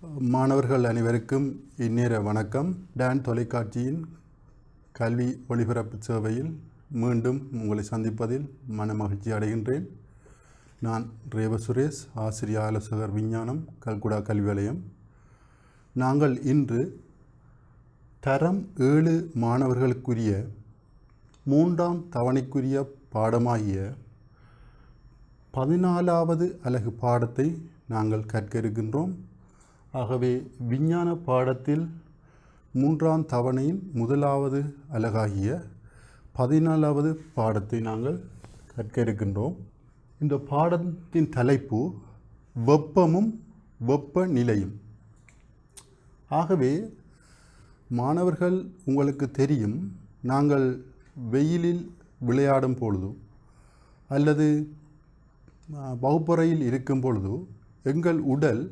மாணவர்கள் அனைவருக்கும் இந்நேர வணக்கம். டான் தொலைக்காட்சியின் கல்வி ஒளிபரப்பு சேவையில் மீண்டும் உங்களை சந்திப்பதில் மனமகிழ்ச்சி அடைகின்றேன். நான் ரேவ சுரேஷ், ஆசிரியர் ஆலோசகர் விஞ்ஞானம், கல்குடா கல்வி வலயம். நாங்கள் இன்று தரம் 7 மாணவர்களுக்குரிய 3ஆம் தவணைக்குரிய பாடமாகிய 14வது அலகு பாடத்தை நாங்கள் கற்க இருக்கின்றோம். ஆகவே விஞ்ஞான பாடத்தில் 3ஆம் தவணையின் முதலாவது அலகாகிய 14வது பாடத்தை நாங்கள் கற்க இருக்கின்றோம். இந்த பாடத்தின் தலைப்பு வெப்பமும் வெப்பநிலையும். ஆகவே மாணவர்கள், உங்களுக்கு தெரியும், நாங்கள் வெயிலில் விளையாடும் பொழுது அல்லது வகுப்பறையில் இருக்கும் பொழுது எங்கள் உடல்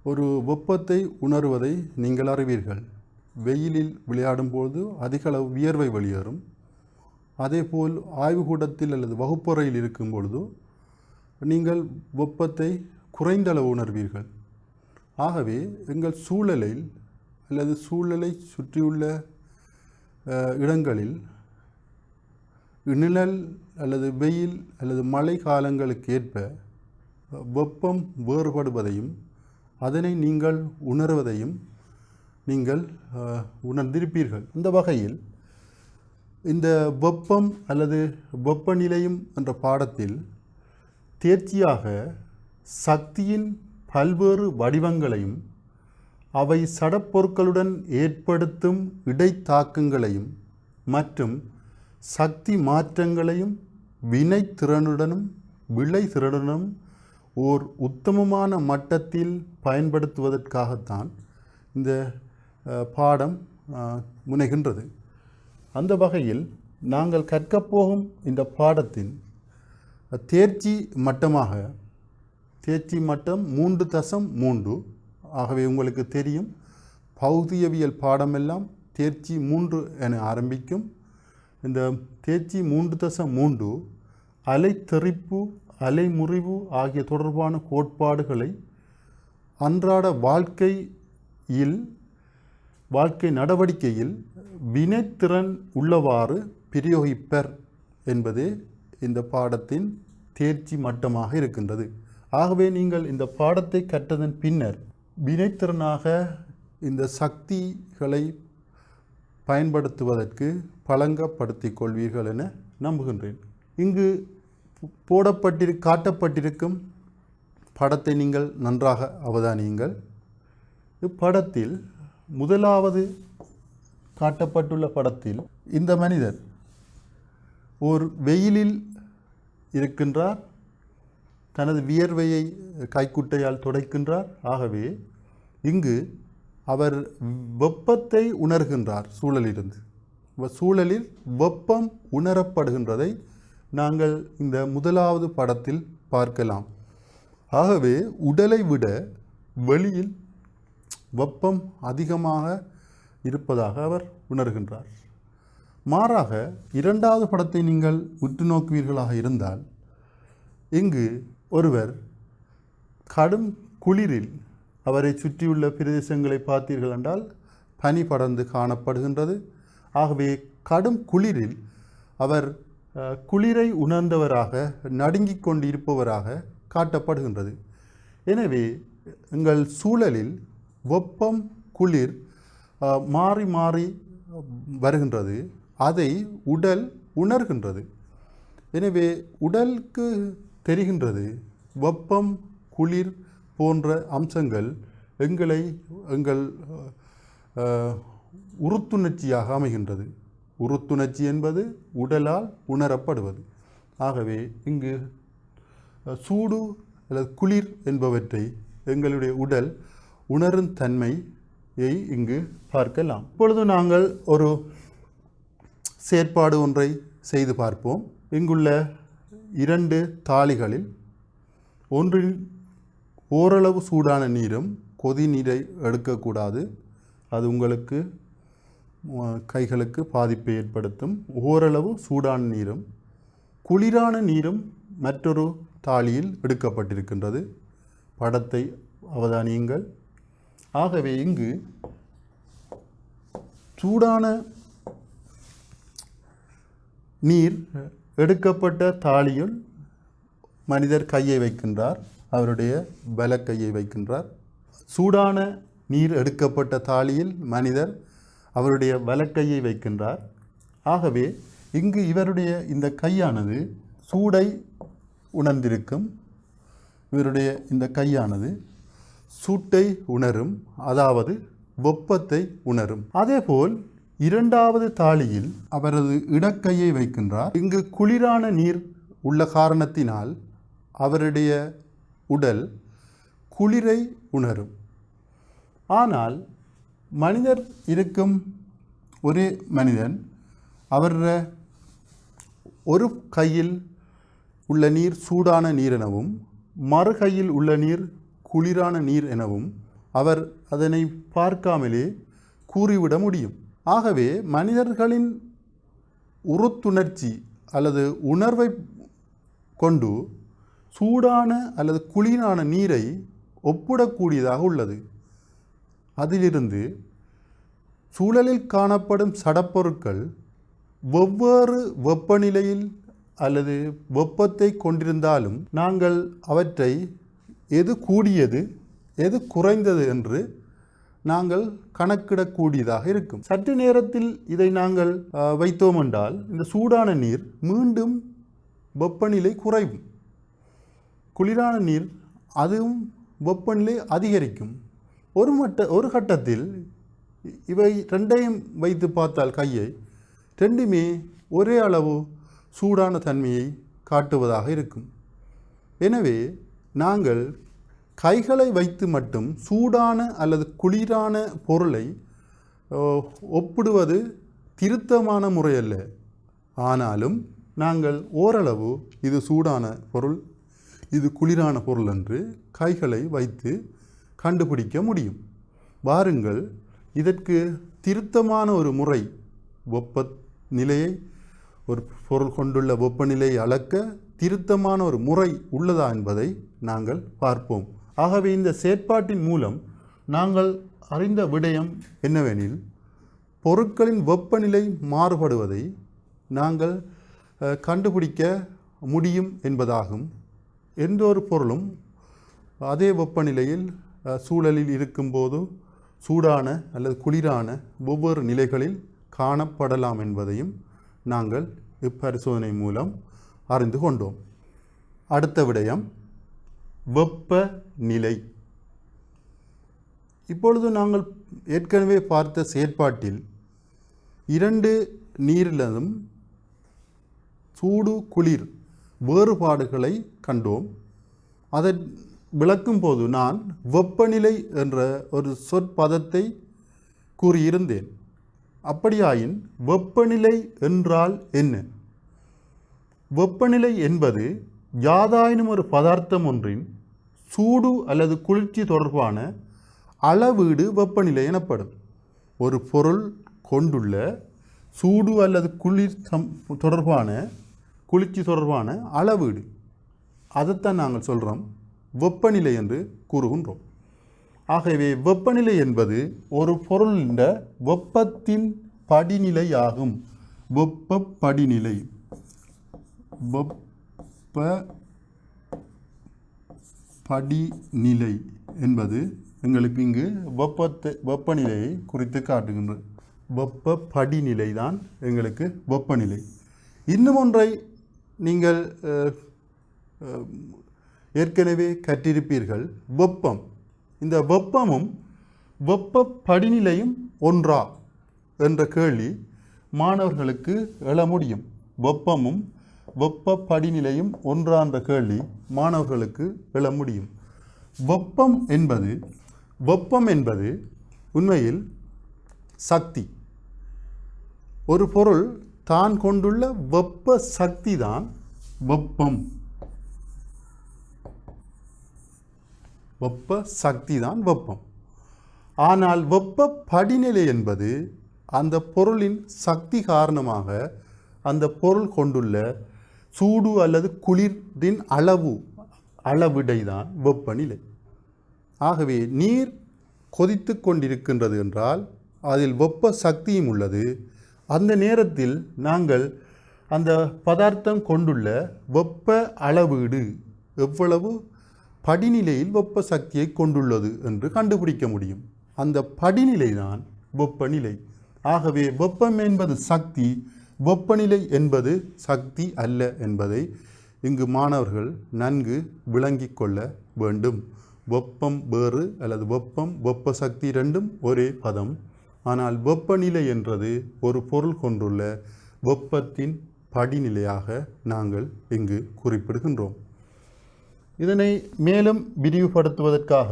ஒரு வெப்பத்தை உணர்வதை நீங்கள் அறிவீர்கள். வெயிலில் விளையாடும்போது அதிக அளவு வியர்வை வெளியேறும். அதேபோல் ஆய்வுக்கூடத்தில் அல்லது வகுப்பறையில் இருக்கும் பொழுது நீங்கள் வெப்பத்தை குறைந்த அளவு உணர்வீர்கள். ஆகவே எங்கள் சூழலில் அல்லது சூழலை சுற்றியுள்ள இடங்களில் நிழல் அல்லது வெயில் அல்லது மழை காலங்களுக்கு ஏற்ப வெப்பம் வேறுபடுவதையும் அதனை நீங்கள் உணர்வதையும் நீங்கள் உணர்ந்திருப்பீர்கள். இந்த வகையில் இந்த வெப்பம் அல்லது வெப்பநிலையும் என்ற பாடத்தில் தேர்ச்சியாக சக்தியின் பல்வேறு வடிவங்களையும் அவை சடப்பொருட்களுடன் ஏற்படுத்தும் இடைத்தாக்கங்களையும் மற்றும் சக்தி மாற்றங்களையும் வினைத்திறனுடனும் விளைத்திறனுடனும் ஓர் உத்தமமான மட்டத்தில் பயன்படுத்துவதற்காகத்தான் இந்த பாடம் முனைகின்றது. அந்த வகையில் நாங்கள் கற்கப்போகும் இந்த பாடத்தின் தேர்ச்சி மட்டமாக, தேர்ச்சி மட்டம் 3.3. ஆகவே உங்களுக்கு தெரியும், பௌதியவியல் பாடமெல்லாம் தேர்ச்சி 3 என ஆரம்பிக்கும். இந்த தேர்ச்சி 3.3 அலைத்தெறிப்பு, அலைமுறிவு ஆகிய தொடர்பான கோட்பாடுகளை அன்றாட வாழ்க்கை நடவடிக்கையில் வினைத்திறன் உள்ளவாறு பிரயோகிப்பர் என்பதே இந்த பாடத்தின் தேர்ச்சி மட்டமாக இருக்கின்றது. ஆகவே நீங்கள் இந்த பாடத்தை கற்றதன் பின்னர் வினைத்திறனாக இந்த சக்திகளை பயன்படுத்துவதற்கு பழங்கப்படுத்திக் கொள்வீர்கள் என நம்புகின்றேன். இங்கு காட்டப்பட்டிருக்கும் படத்தை நீங்கள் நன்றாக அவதானியுங்கள். இப்படத்தில் முதலாவது காட்டப்பட்டுள்ள படத்தில் இந்த மனிதர் ஒரு வெயிலில் இருக்கின்றார். தனது வியர்வையை கைக்குட்டையால் துடைக்கின்றார். ஆகவே இங்கு அவர் வெப்பத்தை உணர்கின்றார். சூழலில் வெப்பம் உணரப்படுகின்றதை நாங்கள் இந்த முதலாவது படத்தில் பார்க்கலாம். ஆகவே உடலை விட வெளியில் வெப்பம் அதிகமாக இருப்பதாக அவர் உணர்கின்றார். மாறாக இரண்டாவது படத்தை நீங்கள் உற்று நோக்குவீர்களாக இருந்தால், இங்கு ஒருவர் கடும் குளிரில், அவரை சுற்றியுள்ள பிரதேசங்களை பார்த்தீர்கள் என்றால் பனி படர்ந்து காணப்படுகின்றது. ஆகவே கடும் குளிரில் அவர் குளிரை உணர்ந்தவராக, நடுங்கிக் கொண்டு இருப்பவராக காட்டப்படுகின்றது. எனவே எங்கள் சூழலில் வெப்பம், குளிர் மாறி மாறி வருகின்றது. அதை உடல் உணர்கின்றது. எனவே உடலுக்கு தெரிகின்றது வெப்பம், குளிர் போன்ற அம்சங்கள் எங்கள் உறுத்துணர்ச்சியாக அமைகின்றது. உறுத்துணர்ச்சி என்பது உடலால் உணரப்படுவது. ஆகவே இங்கு சூடு அல்லது குளிர் என்பவற்றை எங்களுடைய உடல் உணரும் தன்மையை இங்கு பார்க்கலாம். இப்பொழுது நாங்கள் ஒரு செயற்பாடு ஒன்றை செய்து பார்ப்போம். இங்குள்ள 2 தாளிகளில் ஒன்றில் ஓரளவு சூடான நீரும் கொதி நீரை எடுக்கக்கூடாது. அது உங்களுக்கு கைகளுக்கு பாதிப்பை ஏற்படுத்தும். ஓரளவு சூடான நீரும் குளிரான நீரும் மற்றொரு தாளியில் எடுக்கப்பட்டிருக்கின்றது. படத்தை அவதானியுங்கள். ஆகவே இங்கு சூடான நீர் எடுக்கப்பட்ட தாளியில் மனிதர் கையை வைக்கின்றார், அவருடைய வலக்கையை வைக்கின்றார். சூடான நீர் எடுக்கப்பட்ட தாளியில் மனிதர் அவருடைய வலக்கையை வைக்கின்றார். ஆகவே இங்கு இவருடைய இந்த கையானது சூடை உணர்ந்திருக்கும். இவருடைய இந்த கையானது சூட்டை உணரும், அதாவது வெப்பத்தை உணரும். அதேபோல் இரண்டாவது தாளியில் அவரது இடக்கையை வைக்கின்றார். இங்கு குளிரான நீர் உள்ள காரணத்தினால் அவருடைய உடல் குளிரை உணரும். ஆனால் மனிதர் இருக்கும் ஒரே மனிதன் அவர் ஒரு கையில் உள்ள நீர் சூடான நீர் எனவும் மறு கையில் உள்ள நீர் குளிரான நீர் எனவும் அவர் அதனை பார்க்காமலே கூறிவிட முடியும். ஆகவே மனிதர்களின் உறுத்துணர்ச்சி அல்லது உணர்வை கொண்டு சூடான அல்லது குளிரான நீரை ஒப்பிடக்கூடியதாக உள்ளது. அதிலிருந்து சூழலில் காணப்படும் சடப்பொருட்கள் வெவ்வேறு வெப்பநிலையில் அல்லது வெப்பத்தை கொண்டிருந்தாலும் நாங்கள் அவற்றை எது கூடியது எது குறைந்தது என்று நாங்கள் கணக்கிடக்கூடியதாக இருக்கும். சற்று நேரத்தில் இதை நாங்கள் வைத்தோம் என்றால் இந்த சூடான நீர் மீண்டும் வெப்பநிலை குறையும், குளிரான நீர் அதுவும் வெப்பநிலை அதிகரிக்கும். ஒரு கட்டத்தில் இவை ரெண்டையும் வைத்து பார்த்தால் கையை ரெண்டுமே ஒரே அளவு சூடான தன்மையை காட்டுவதாக இருக்கும். எனவே நாங்கள் கைகளை வைத்து மட்டும் சூடான அல்லது குளிரான பொருளை ஒப்பிடுவது திருத்தமான முறையல்ல. ஆனாலும் நாங்கள் ஓரளவு இது சூடான பொருள் இது குளிரான பொருள் என்று கைகளை வைத்து கண்டுபிடிக்க முடியும். வாருங்கள், இதற்கு திருத்தமான ஒரு முறை, வெப்ப நிலையை ஒரு பொருள் கொண்டுள்ள வெப்பநிலையை அளக்க திருத்தமான ஒரு முறை உள்ளதா என்பதை நாங்கள் பார்ப்போம். ஆகவே இந்த செயற்பாட்டின் மூலம் நாங்கள் அறிந்த விடயம் என்னவெனில், பொருட்களின் வெப்பநிலை மாறுபடுவதை நாங்கள் கண்டுபிடிக்க முடியும் என்பதாகும். எந்த ஒரு பொருளும் அதே வெப்பநிலையில் சூழலில் இருக்கும்போது சூடான அல்லது குளிரான ஒவ்வொரு நிலைகளில் காணப்படலாம் என்பதையும் நாங்கள் இப்பரிசோதனை மூலம் அறிந்து கொண்டோம். அடுத்த விடயம் வெப்பநிலை. இப்பொழுது நாங்கள் ஏற்கனவே பார்த்த செயற்பாட்டில் இரண்டு நீரிலும் சூடு குளிர் வேறுபாடுகளை கண்டோம். அதை விளக்கும் போது நான் வெப்பநிலை என்ற ஒரு சொற்பதத்தை கூறியிருந்தேன். அப்படியாயின் வெப்பநிலை என்றால் என்ன? வெப்பநிலை என்பது யாதாயினும் ஒரு பதார்த்தம் ஒன்றின் சூடு அல்லது குளிர்ச்சி தொடர்பான அளவீடு வெப்பநிலை எனப்படும். ஒரு பொருள் கொண்டுள்ள சூடு அல்லது குளிர்ச்சி தொடர்பான அளவீடு, அதைத்தான் நாங்கள் சொல்கிறோம் வெப்பநிலை என்று கூறுகின்றோம். ஆகவே வெப்பநிலை என்பது ஒரு பொருளின் வெப்பத்தின் படிநிலை ஆகும். வெப்ப படிநிலை, வெப்ப படிநிலை என்பது எங்களுக்கு இங்கு வெப்பநிலையை குறித்து காட்டுகின்றது. வெப்ப படிநிலை தான் எங்களுக்கு வெப்பநிலை. இன்னும் ஒன்றை நீங்கள் ஏற்கனவே கற்றிருப்பீர்கள், வெப்பம். இந்த வெப்பமும் வெப்ப படிநிலையும் ஒன்றா என்ற கேள்வி மாணவர்களுக்கு எழ முடியும். வெப்பமும் வெப்ப படிநிலையும் ஒன்றா என்ற கேள்வி மாணவர்களுக்கு எழ முடியும். வெப்பம் என்பது உண்மையில் சக்தி. ஒரு பொருள் தான் கொண்டுள்ள வெப்ப சக்தி தான் வெப்பம். வெப்ப சக்தி தான் வெப்பம். ஆனால் வெப்ப படிநிலை என்பது அந்த பொருளின் சக்தி காரணமாக அந்த பொருள் கொண்டுள்ள சூடு அல்லது குளிரின் அளவிடை தான் வெப்பநிலை. ஆகவே நீர் கொதித்து கொண்டிருக்கின்றது என்றால் அதில் வெப்ப சக்தியும் உள்ளது. அந்த நேரத்தில் நாங்கள் அந்த பதார்த்தம் கொண்டுள்ள வெப்ப அளவீடு எவ்வளவு படிநிலையில் வெப்ப சக்தியை கொண்டுள்ளது என்று கண்டுபிடிக்க முடியும். அந்த படிநிலை தான் வெப்பநிலை. ஆகவே வெப்பம் என்பது சக்தி, வெப்பநிலை என்பது சக்தி அல்ல என்பதை இங்கு மாணவர்கள் நன்கு விளங்கிக் கொள்ள வேண்டும். வெப்பம் வேறு அல்லது வெப்ப சக்தி இரண்டும் ஒரே பதம். ஆனால் வெப்பநிலை என்றது ஒரு பொருள் கொண்டுள்ள வெப்பத்தின் படிநிலையாக நாங்கள் இங்கு குறிப்பிடுகின்றோம். இதனை மேலும் விரிவுபடுத்துவதற்காக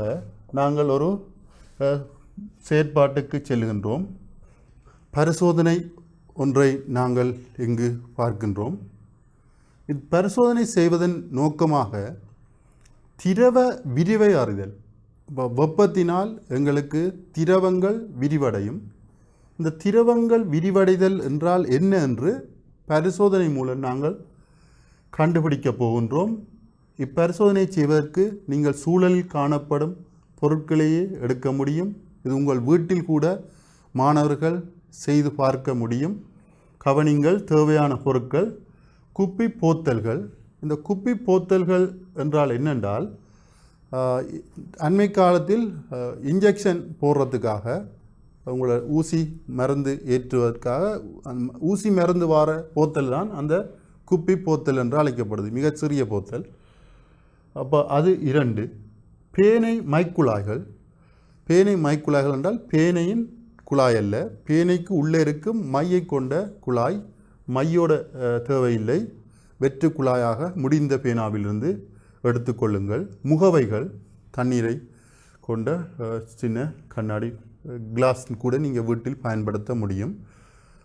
நாங்கள் ஒரு செயற்பாட்டுக்கு செல்கின்றோம். பரிசோதனை ஒன்றை நாங்கள் இங்கு பார்க்கின்றோம். பரிசோதனை செய்வதன் நோக்கமாக திரவ விரிவை அறிதல். வெப்பத்தினால் எங்களுக்கு திரவங்கள் விரிவடையும். இந்த திரவங்கள் விரிவடைதல் என்றால் என்ன என்று பரிசோதனை மூலம் நாங்கள் கண்டுபிடிக்கப் போகின்றோம். இப்பரிசோதனை செய்வதற்கு நீங்கள் சூழலில் காணப்படும் பொருட்களையே எடுக்க முடியும். இது உங்கள் வீட்டில் கூட மாணவர்கள் செய்து பார்க்க முடியும். கவனிங்கள், தேவையான பொருட்கள் குப்பி போத்தல்கள். இந்த குப்பி போத்தல்கள் என்றால் என்னென்றால், அண்மை காலத்தில் இன்ஜெக்ஷன் போடுறதுக்காக உங்களை ஊசி மருந்து ஏற்றுவதற்காக ஊசி மருந்து வார போத்தல் தான் அந்த குப்பி போத்தல் என்று அழைக்கப்படுது, மிகச்சிறிய போத்தல். அப்போ அது 2. பேனை மைக்குழாய்கள். பேனை மைக்குழாய்கள் என்றால் பேனையின் குழாய் அல்ல, பேனைக்கு உள்ளே இருக்கும் மையை கொண்ட குழாய். மையோட தேவையில்லை, வெற்று குழாயாக முடிந்த பேனாவிலிருந்து எடுத்துக்கொள்ளுங்கள். முகவைகள், தண்ணீரை கொண்ட சின்ன கண்ணாடி கிளாஸ் கூட நீங்கள் வீட்டில் பயன்படுத்த முடியும்.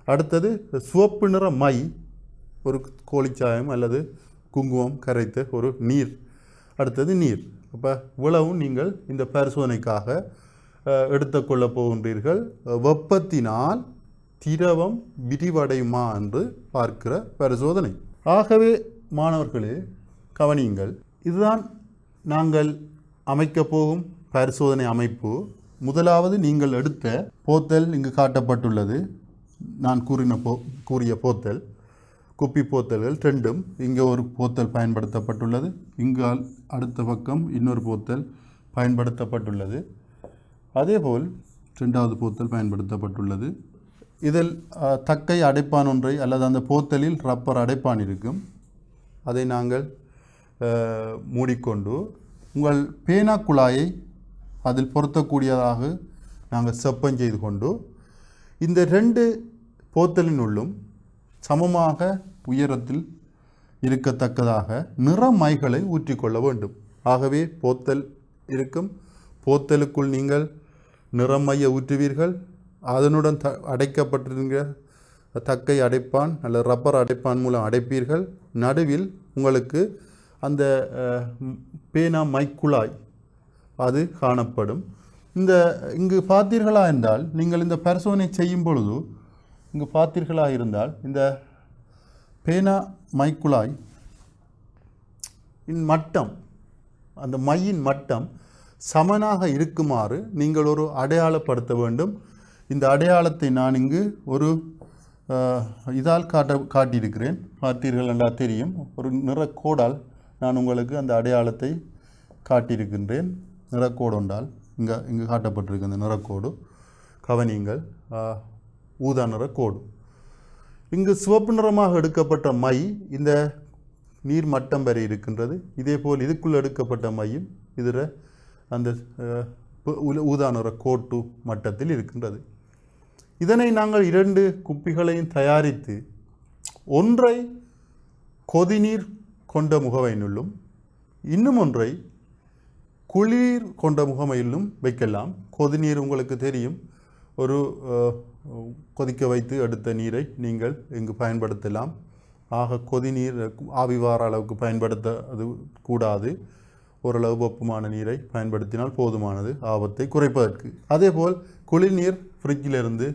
அடுத்தது சிவப்பு நிற மை, ஒரு கோழிச்சாயம் அல்லது குங்குமம் கரைத்த ஒரு நீர். அடுத்தது நீர். அப்போ இவ்வளவும் நீங்கள் இந்த பரிசோதனைக்காக எடுத்துக்கொள்ள போகின்றீர்கள். வெப்பத்தினால் திரவம் விரிவடையுமா என்று பார்க்கிற பரிசோதனை. ஆகவே மாணவர்களே கவனியுங்கள், இதுதான் நாங்கள் அமைக்கப் போகும் பரிசோதனை அமைப்பு. முதலாவது நீங்கள் எடுத்த போத்தல் இங்கு காட்டப்பட்டுள்ளது. நான் கூறிய போத்தல், குப்பி போத்தல்கள் 2. இங்கே ஒரு போத்தல் பயன்படுத்தப்பட்டுள்ளது, இங்கு அடுத்த பக்கம் இன்னொரு போத்தல் பயன்படுத்தப்பட்டுள்ளது. அதேபோல் 2வது போத்தல் பயன்படுத்தப்பட்டுள்ளது. இதில் தக்கை அடைப்பான் ஒன்றை அல்லது அந்த போத்தலில் ரப்பர் அடைப்பான் இருக்கும், அதை நாங்கள் மூடிக்கொண்டு உங்கள் பேனா குழாயை அதில் பொருத்தக்கூடியதாக நாங்கள் செப்பம் செய்து கொண்டு இந்த 2 போத்தலின் உள்ளும் சமமாக உயரத்தில் இருக்கத்தக்கதாக நிறமைகளை ஊற்றிக்கொள்ள வேண்டும். ஆகவே போத்தல் இருக்கும், போத்தலுக்குள் நீங்கள் நிறமையை ஊற்றுவீர்கள். அதனுடன் அடைக்கப்பட்டிருக்கிற தக்கை அடைப்பான் அல்லது ரப்பர் அடைப்பான் மூலம் அடைப்பீர்கள். நடுவில் உங்களுக்கு அந்த பேனா மைக்குழாய் அது காணப்படும். இங்கு பார்த்தீர்களா என்றால், நீங்கள் இந்த பரிசோதனை செய்யும் பொழுது இங்கு பார்த்தீர்களா இருந்தால், இந்த பேனா மைக்குழாய் மட்டம், அந்த மையின் மட்டம் சமனாக இருக்குமாறு நீங்கள் ஒரு அடையாளப்படுத்த வேண்டும். இந்த அடையாளத்தை நான் இங்கு ஒரு இதால் காட்டியிருக்கிறேன். பார்த்தீர்கள் என்றால் தெரியும், ஒரு நிறக்கோடால் நான் உங்களுக்கு அந்த அடையாளத்தை காட்டியிருக்கின்றேன். நிறக்கோடு என்றால் இங்கு காட்டப்பட்டிருக்கு அந்த நிறக்கோடு. கவனியுங்கள், ஊதா நிறக்கோடு. இங்கு சிவப்பு நிறமாக எடுக்கப்பட்ட மை இந்த நீர் மட்டம் வரை இருக்கின்றது. இதேபோல் இதுக்குள் எடுக்கப்பட்ட மையும் இதில் அந்த ஊதா நிற கோட்டு மட்டத்தில் இருக்கின்றது. இதனை நாங்கள் 2 குப்பிகளையும் தயாரித்து ஒன்றை கொதிநீர் கொண்ட முகமையினுள்ளும் இன்னும் ஒன்றை குளிர் கொண்ட முகமையிலும் வைக்கலாம். கொதிநீர் உங்களுக்கு தெரியும், ஒரு கொதிக்க வைத்து எடுத்த நீரை நீங்கள் இங்கு பயன்படுத்தலாம். ஆக கொதிநீர் ஆவி வார அளவுக்கு பயன்படுத்த அது கூடாது. ஓரளவு வெப்பமான நீரை பயன்படுத்தினால் போதுமானது ஆபத்தை குறைப்பதற்கு. அதேபோல் குளிர்நீர் ஃப்ரிட்ஜிலிருந்து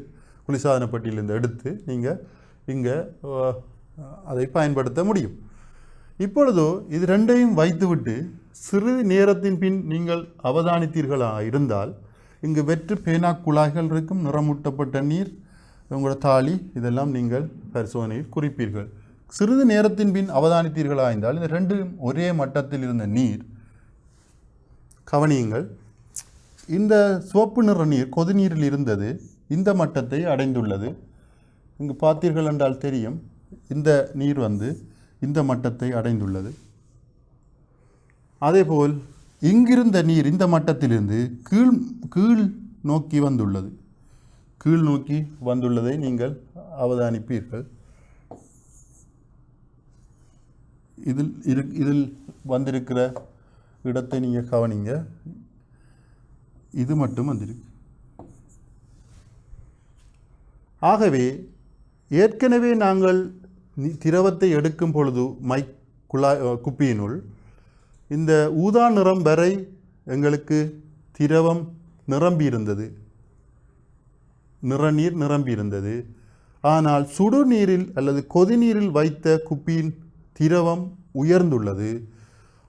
குளிர்சாதன பெட்டியிலிருந்து எடுத்து நீங்கள் இங்கே அதை பயன்படுத்த முடியும். இப்பொழுதோ இது 2ஐயும் வைத்துவிட்டு சிறிது நேரத்தின் பின் நீங்கள் அவதானித்தீர்களாக இருந்தால் இங்கு வெற்று பேனா குழாய்கள் இருக்கும், நிறமூட்டப்பட்ட நீர், உங்களோட தாலி, இதெல்லாம் நீங்கள் பரிசோதனையில் குறிப்பீர்கள். சிறிது நேரத்தின் பின் அவதானித்தீர்களாய்ந்தால் இந்த ரெண்டும் ஒரே மட்டத்தில் இருந்த நீர், கவனியுங்கள், இந்த சிவப்பு நிற நீர் கொதிநீரில் இருந்தது இந்த மட்டத்தை அடைந்துள்ளது. இங்கு பார்த்தீர்கள் என்றால் தெரியும், இந்த நீர் இந்த மட்டத்தை அடைந்துள்ளது. அதேபோல் இங்கிருந்த நீர் இந்த மட்டத்திலிருந்து கீழ் நோக்கி வந்துள்ளது. கீழ் நோக்கி வந்துள்ளதை நீங்கள் அவதானிப்பீர்கள். இதில் வந்திருக்கிற இடத்தை நீங்கள் கவனிங்க. இது மட்டும் வந்திருக்கு. ஆகவே ஏற்கனவே நாங்கள் திரவத்தை எடுக்கும் பொழுது குப்பியினுள் இந்த ஊதா நிறம் வரை எங்களுக்கு திரவம் நிரம்பியிருந்தது, நிறநீர் நிரம்பியிருந்தது. ஆனால் சுடுநீரில் அல்லது கொதிநீரில் வைத்த குப்பியின் திரவம் உயர்ந்துள்ளது.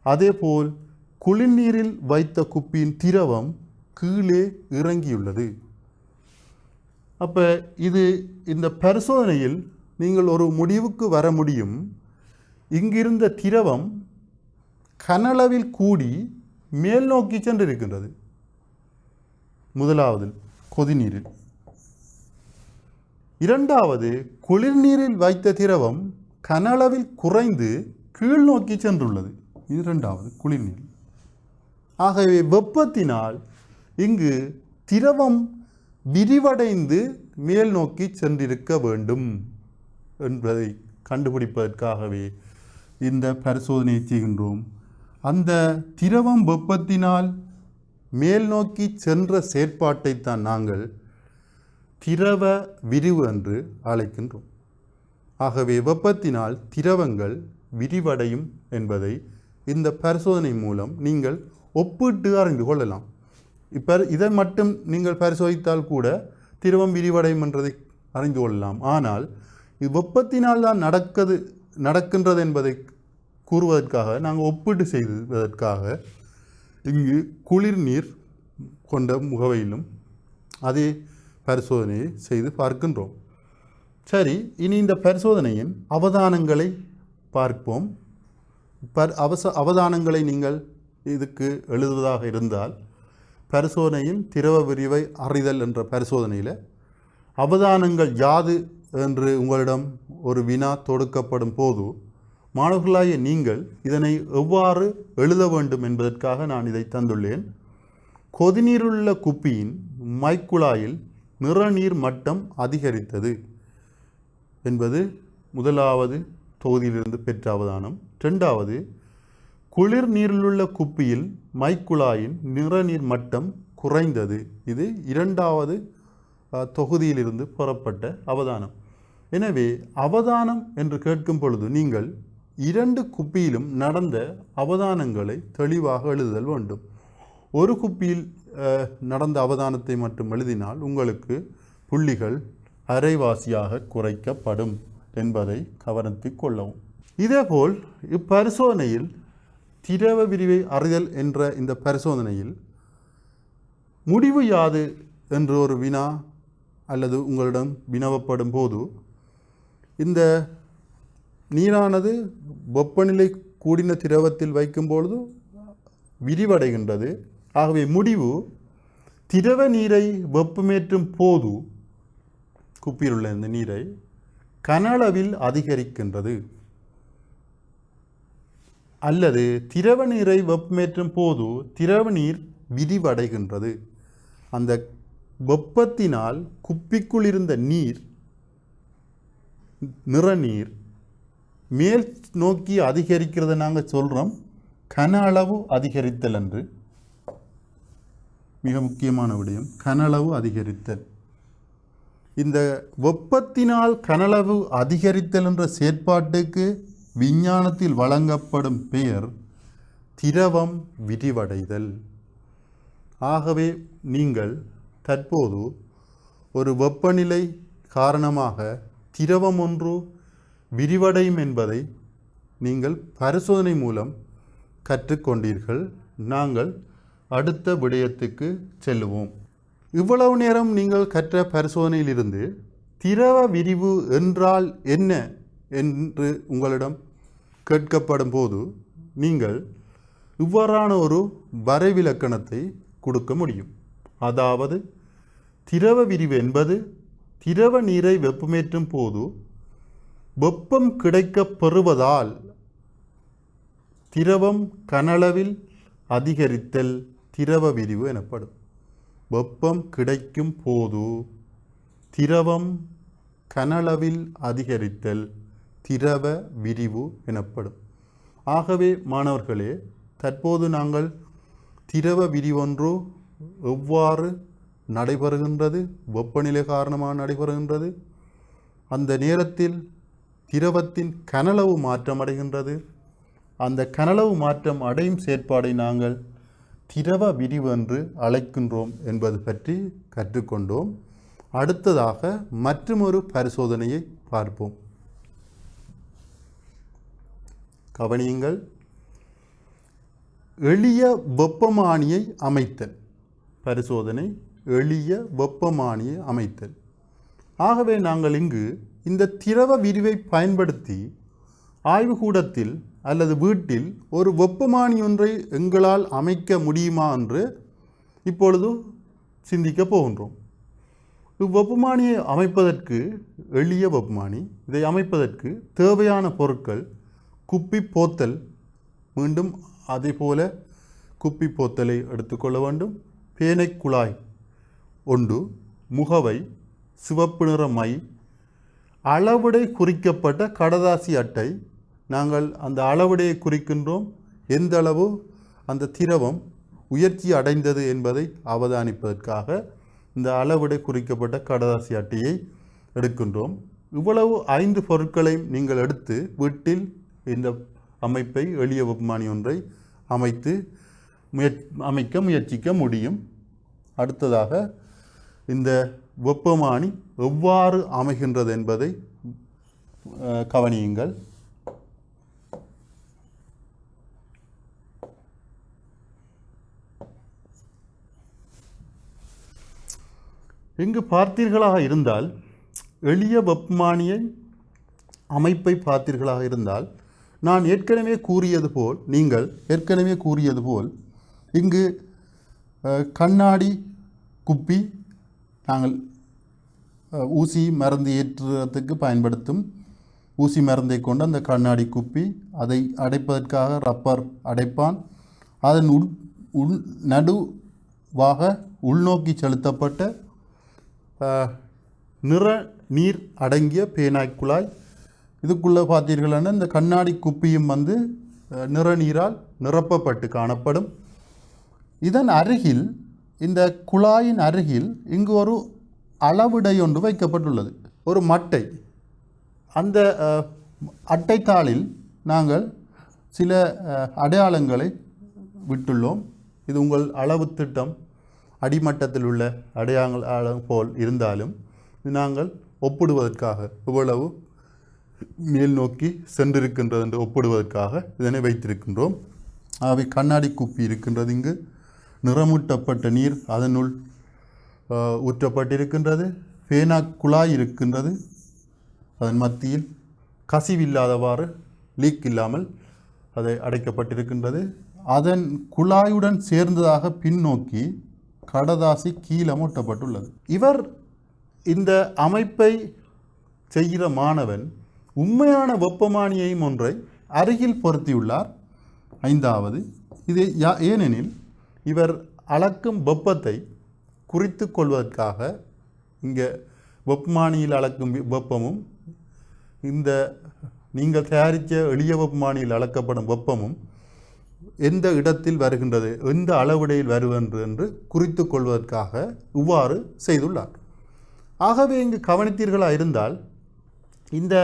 அதேபோல் குளிர்நீரில் வைத்த குப்பியின் திரவம் கீழே இறங்கியுள்ளது. அப்போ இந்த பரிசோதனையில் நீங்கள் ஒரு முடிவுக்கு வர முடியும். இங்கிருந்த திரவம் கனளவில் கூடி மேல் நோக்கி சென்றிருக்கின்றது. முதலாவது கொதிநீரில். இரண்டாவது குளிர்நீரில் வைத்த திரவம் கனளவில் குறைந்து கீழ் நோக்கி சென்றுள்ளது. இது இரண்டாவது குளிர்நீர். ஆகவே வெப்பத்தினால் இங்கு திரவம் விரிவடைந்து மேல் நோக்கி சென்றிருக்க வேண்டும் என்பதை கண்டுபிடிப்பதற்காகவே இந்த பரிசோதனையை செய்கின்றோம். அந்த திரவம் வெப்பத்தினால் மேல் நோக்கி சென்ற செயற்பாட்டைத்தான் நாங்கள் திரவ விரிவு என்று அழைக்கின்றோம். ஆகவே வெப்பத்தினால் திரவங்கள் விரிவடையும் என்பதை இந்த பரிசோதனை மூலம் நீங்கள் ஒப்பிட்டு அறிந்து கொள்ளலாம். இதை மட்டும் நீங்கள் பரிசோதித்தால் கூட திரவம் விரிவடையும் என்றதை அறிந்து கொள்ளலாம். ஆனால் இது வெப்பத்தினால் தான் நடக்கின்றது என்பதை கூறுவதற்காக நாங்கள் ஒப்பீடு செய்வதற்காக இங்கு குளிர்நீர் கொண்ட முகவையிலும் அதே பரிசோதனையை செய்து பார்க்கின்றோம். சரி, இனி இந்த பரிசோதனையின் அவதானங்களை பார்ப்போம். அவதானங்களை நீங்கள் இதுக்கு எழுதுவதாக இருந்தால், பரிசோதனையின் திரவ விரிவை அறிதல் என்ற பரிசோதனையில் அவதானங்கள் யாது என்று உங்களிடம் ஒரு வினா தொடுக்கப்படும் போது மாணவர்களாகிய நீங்கள் இதனை எவ்வாறு எழுத வேண்டும் என்பதற்காக நான் இதை தந்துள்ளேன். கொதிநீருள்ள குப்பியின் மைக்குழாயில் நிறநீர் மட்டம் அதிகரித்தது என்பது முதலாவது தொகுதியிலிருந்து பெற்ற அவதானம். இரண்டாவது, குளிர் நீரிலுள்ள குப்பியில் மைக்குழாயின் நிறநீர் மட்டம் குறைந்தது. இது இரண்டாவது தொகுதியிலிருந்து பெறப்பட்ட அவதானம். எனவே அவதானம் என்று கேட்கும் பொழுது நீங்கள் இரண்டு குப்பியிலும் நடந்த அவதானங்களை தெளிவாக எழுதுதல் வேண்டும். ஒரு குப்பியில் நடந்த அவதானத்தை மட்டும் எழுதினால் உங்களுக்கு புள்ளிகள் அரைவாசியாக குறைக்கப்படும் என்பதை கவனத்தில் கொள்ளவும். இதேபோல் இப்பரிசோதனையில் திரவ விரிவை அறிதல் என்ற இந்த பரிசோதனையில் முடிவு யாது என்று ஒரு வினா அல்லது உங்களிடம் வினவப்படும் போது இந்த நீரானது வெப்பநிலை கூடின திரவத்தில் வைக்கும்பொழுது விரிவடைகின்றது. ஆகவே முடிவு திரவ நீரை வெப்பமேற்றும் போது குப்பியில் உள்ள இந்த நீரை கனளவில் அதிகரிக்கின்றது, அல்லது திரவ நீரை வெப்பமேற்றும் போது திரவ நீர் விரிவடைகின்றது. அந்த வெப்பத்தினால் குப்பிக்குள் இருந்த நீர், நிறநீர் மேல் நோக்கி அதிகரிக்கிறத நாங்கள் சொல்கிறோம் கன அளவு அதிகரித்தல் என்று. மிக முக்கியமான விடயம் கனளவு அதிகரித்தல். இந்த வெப்பத்தினால் கனளவு அதிகரித்தல் என்ற செயற்பாட்டுக்கு விஞ்ஞானத்தில் வழங்கப்படும் பெயர் திரவம் விரிவடைதல். ஆகவே நீங்கள் தற்போது ஒரு வெப்பநிலை காரணமாக திரவம் ஒன்று விரிவடையும் என்பதை நீங்கள் பரிசோதனை மூலம் கற்றுக்கொண்டீர்கள். நாங்கள் அடுத்த விடயத்துக்கு செல்லுவோம். இவ்வளவு நேரம் நீங்கள் கற்ற பரிசோதனையிலிருந்து திரவ விரிவு என்றால் என்ன என்று உங்களிடம் கேட்கப்படும் போது நீங்கள் இவ்வாறான ஒரு வரைவிலக்கணத்தை கொடுக்க முடியும். அதாவது திரவ விரிவு என்பது திரவ நீரை வெப்பமேற்றும் போது வெப்பம் கிடைக்கப் பெறுவதால் திரவம் கனளவில் அதிகரித்தல் திரவ விரிவு எனப்படும். வெப்பம் கிடைக்கும் போது திரவம் கனளவில் அதிகரித்தல் திரவ விரிவு எனப்படும். ஆகவே மாணவர்களே, தற்போது நாங்கள் திரவ விரிவொன்று எவ்வாறு நடைபெறுகின்றது, வெப்பநிலை காரணமாக நடைபெறுகின்றது, அந்த நேரத்தில் திரவத்தின் கனளவு மாற்றம் அடைகின்றது, அந்த கனளவு மாற்றம் அடையும் செயற்பாடை நாங்கள் திரவ விரிவு என்று அழைக்கின்றோம் என்பது பற்றி கற்றுக்கொண்டோம். அடுத்ததாக மற்றுமொரு பரிசோதனையை பார்ப்போம். கவனியுங்கள். எளிய வெப்பமானியை அமைத்தல் பரிசோதனை. எளிய வெப்பமானியை அமைத்தல். ஆகவே நாங்கள் இங்கு இந்த திரவ விரிவை பயன்படுத்தி ஆய்வுக்கூடத்தில் அல்லது வீட்டில் ஒரு வெப்பமானி ஒன்றை எங்களால் அமைக்க முடியுமா என்று இப்பொழுது சிந்திக்கப் போகின்றோம். இவ்வெப்பமானியை அமைப்பதற்கு எளிய வெப்பமானி, இதை அமைப்பதற்கு தேவையான பொருட்கள் குப்பி போத்தல். மீண்டும் அதே போல குப்பி போத்தலை எடுத்துக்கொள்ள வேண்டும். பேனை குழாய் ஒன்று, முகவை, சிவப்பு நிற மை, அளவிடை குறிக்கப்பட்ட கடதாசி அட்டை. நாங்கள் அந்த அளவிடையை குறிக்கின்றோம். எந்த அளவு அந்த திரவம் உயர்ச்சி அடைந்தது என்பதை அவதானிப்பதற்காக இந்த அளவிடை குறிக்கப்பட்ட கடதாசி அட்டையை எடுக்கின்றோம். இவ்வளவு 5 பொருட்களை நீங்கள் எடுத்து வீட்டில் இந்த அமைப்பை, எளிய வெப்பமானி ஒன்றை அமைக்க முயற்சிக்க முடியும். அடுத்ததாக இந்த வெப்பமானி எவ்வாறு அமைகின்றது என்பதை கவனியுங்கள். இங்கு பார்த்தீர்களாக இருந்தால், எளிய வெப்பமானியை அமைப்பை பார்த்தீர்களாக இருந்தால், நான் ஏற்கனவே கூறியது போல் இங்கு கண்ணாடி குப்பி, நாங்கள் ஊசி மருந்து ஏற்றுறதுக்கு பயன்படுத்தும் ஊசி மருந்தை கொண்டு அந்த கண்ணாடி குப்பி, அதை அடைப்பதற்காக ரப்பர் அடைப்பான், அதன் நடுவாக உள்நோக்கி செலுத்தப்பட்ட நிற நீர் அடங்கிய பேனாய் குழாய். இதுக்குள்ளே பார்த்தீர்கள்னா இந்த கண்ணாடி குப்பியும் நிற நீரால் நிரப்பப்பட்டு காணப்படும். இதன் அருகில், இந்த குழாயின் அருகில் இங்கு ஒரு அளவிடை ஒன்று வைக்கப்பட்டுள்ளது, ஒரு மட்டை. அந்த அட்டைத்தாளில் நாங்கள் சில அடையாளங்களை விட்டுள்ளோம். இது உங்கள் அளவு திட்டம் அடிமட்டத்தில் உள்ள அடையாளம் போல் இருந்தாலும் நாங்கள் ஒப்பிடுவதற்காக, இவ்வளவு மேல் நோக்கி சென்றிருக்கின்றது என்று ஒப்பிடுவதற்காக இதனை வைத்திருக்கின்றோம். அவை கண்ணாடி குப்பி இருக்கின்றது. இங்கு நிறமூட்டப்பட்ட நீர் அதனுள் ஊற்றப்பட்டிருக்கின்றது. பேனா குழாய் இருக்கின்றது. அதன் மத்தியில் கசிவில்லாதவாறு, லீக் இல்லாமல் அதை அடைக்கப்பட்டிருக்கின்றது. அதன் குழாயுடன் சேர்ந்ததாக பின்னோக்கி கடதாசி கீழே மூட்டப்பட்டுள்ளது. இவர் இந்த அமைப்பை செய்கிற மாணவன் உண்மையான வெப்பமானியையும் ஒன்றை அருகில் பொருத்தியுள்ளார். 5வது, இது ஏனெனில் இவர் அளக்கும் வெப்பத்தை குறித்து கொள்வதற்காக இங்கே வெப்பமானியில் அளக்கும் வெப்பமும் இந்த நீங்கள் தயாரித்த எளிய வெப்பமானியில் அளக்கப்படும் வெப்பமும் எந்த இடத்தில் வருகின்றது, எந்த அளவிடையில் வருகின்றது என்று குறித்து கொள்வதற்காக இவ்வாறு செய்துள்ளார். ஆகவே இங்கு கவனித்தீர்களாக இருந்தால், இந்த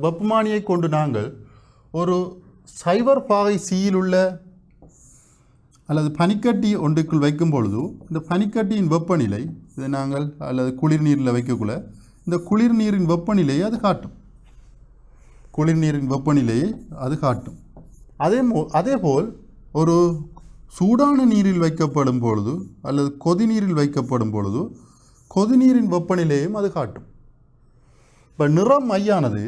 வெப்பமானியை கொண்டு நாங்கள் ஒரு சைவர் பாகை சியில் உள்ள அல்லது பனிக்கட்டி ஒன்றுக்குள் வைக்கும் பொழுது இந்த பனிக்கட்டியின் வெப்பநிலை, இதை நாங்கள் அல்லது குளிர் நீரில் வைக்கக்குள்ள இந்த குளிர் நீரின் வெப்பநிலையை அது காட்டும். குளிர் நீரின் வெப்பநிலையை அது காட்டும். அதேபோல் ஒரு சூடான நீரில் வைக்கப்படும் பொழுது அல்லது கொதிநீரில் வைக்கப்படும் பொழுது கொதிநீரின் வெப்பநிலையும் அது காட்டும். இப்போ நிறம் மையானது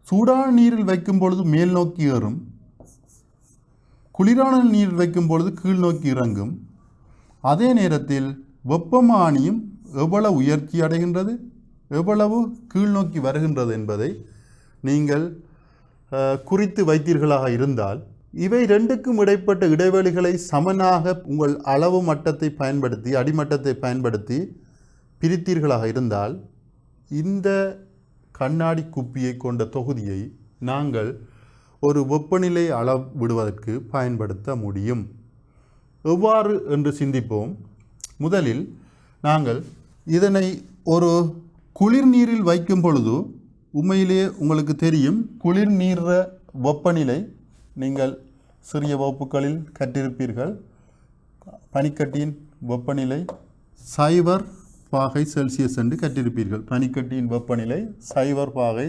சூடான நீரில் வைக்கும் பொழுது மேல் நோக்கி ஏறும், குளிரான நீரில் வைக்கும் பொழுது கீழ் நோக்கி இறங்கும். அதே நேரத்தில் வெப்பமானியும் எவ்வளவு உயர்ச்சி அடைகின்றது, எவ்வளவு கீழ் நோக்கி வருகின்றது என்பதை நீங்கள் குறித்து வைத்தீர்களாக இருந்தால், இவை ரெண்டுக்கும் இடைப்பட்ட இடைவெளிகளை சமனாக உங்கள் அளவு மட்டத்தை பயன்படுத்தி, அடிமட்டத்தை பயன்படுத்தி பிரித்தீர்களாக இருந்தால், இந்த கண்ணாடி குப்பியை கொண்ட தொகுதியை நாங்கள் ஒரு வெப்பநிலை அளவிடுவதற்கு பயன்படுத்த முடியும். எவ்வாறு என்று சிந்திப்போம். முதலில் நாங்கள் இதனை ஒரு குளிர் நீரில் வைக்கும் பொழுது, உண்மையிலேயே உங்களுக்கு தெரியும், குளிர் நீர வெப்பநிலை நீங்கள் சிறிய வகுப்புகளில் கற்றிருப்பீர்கள். பனிக்கட்டியின் வெப்பநிலை 0 பாகை செல்சியஸ் என்று கற்றிருப்பீர்கள். பனிக்கட்டியின் வெப்பநிலை 0 பாகை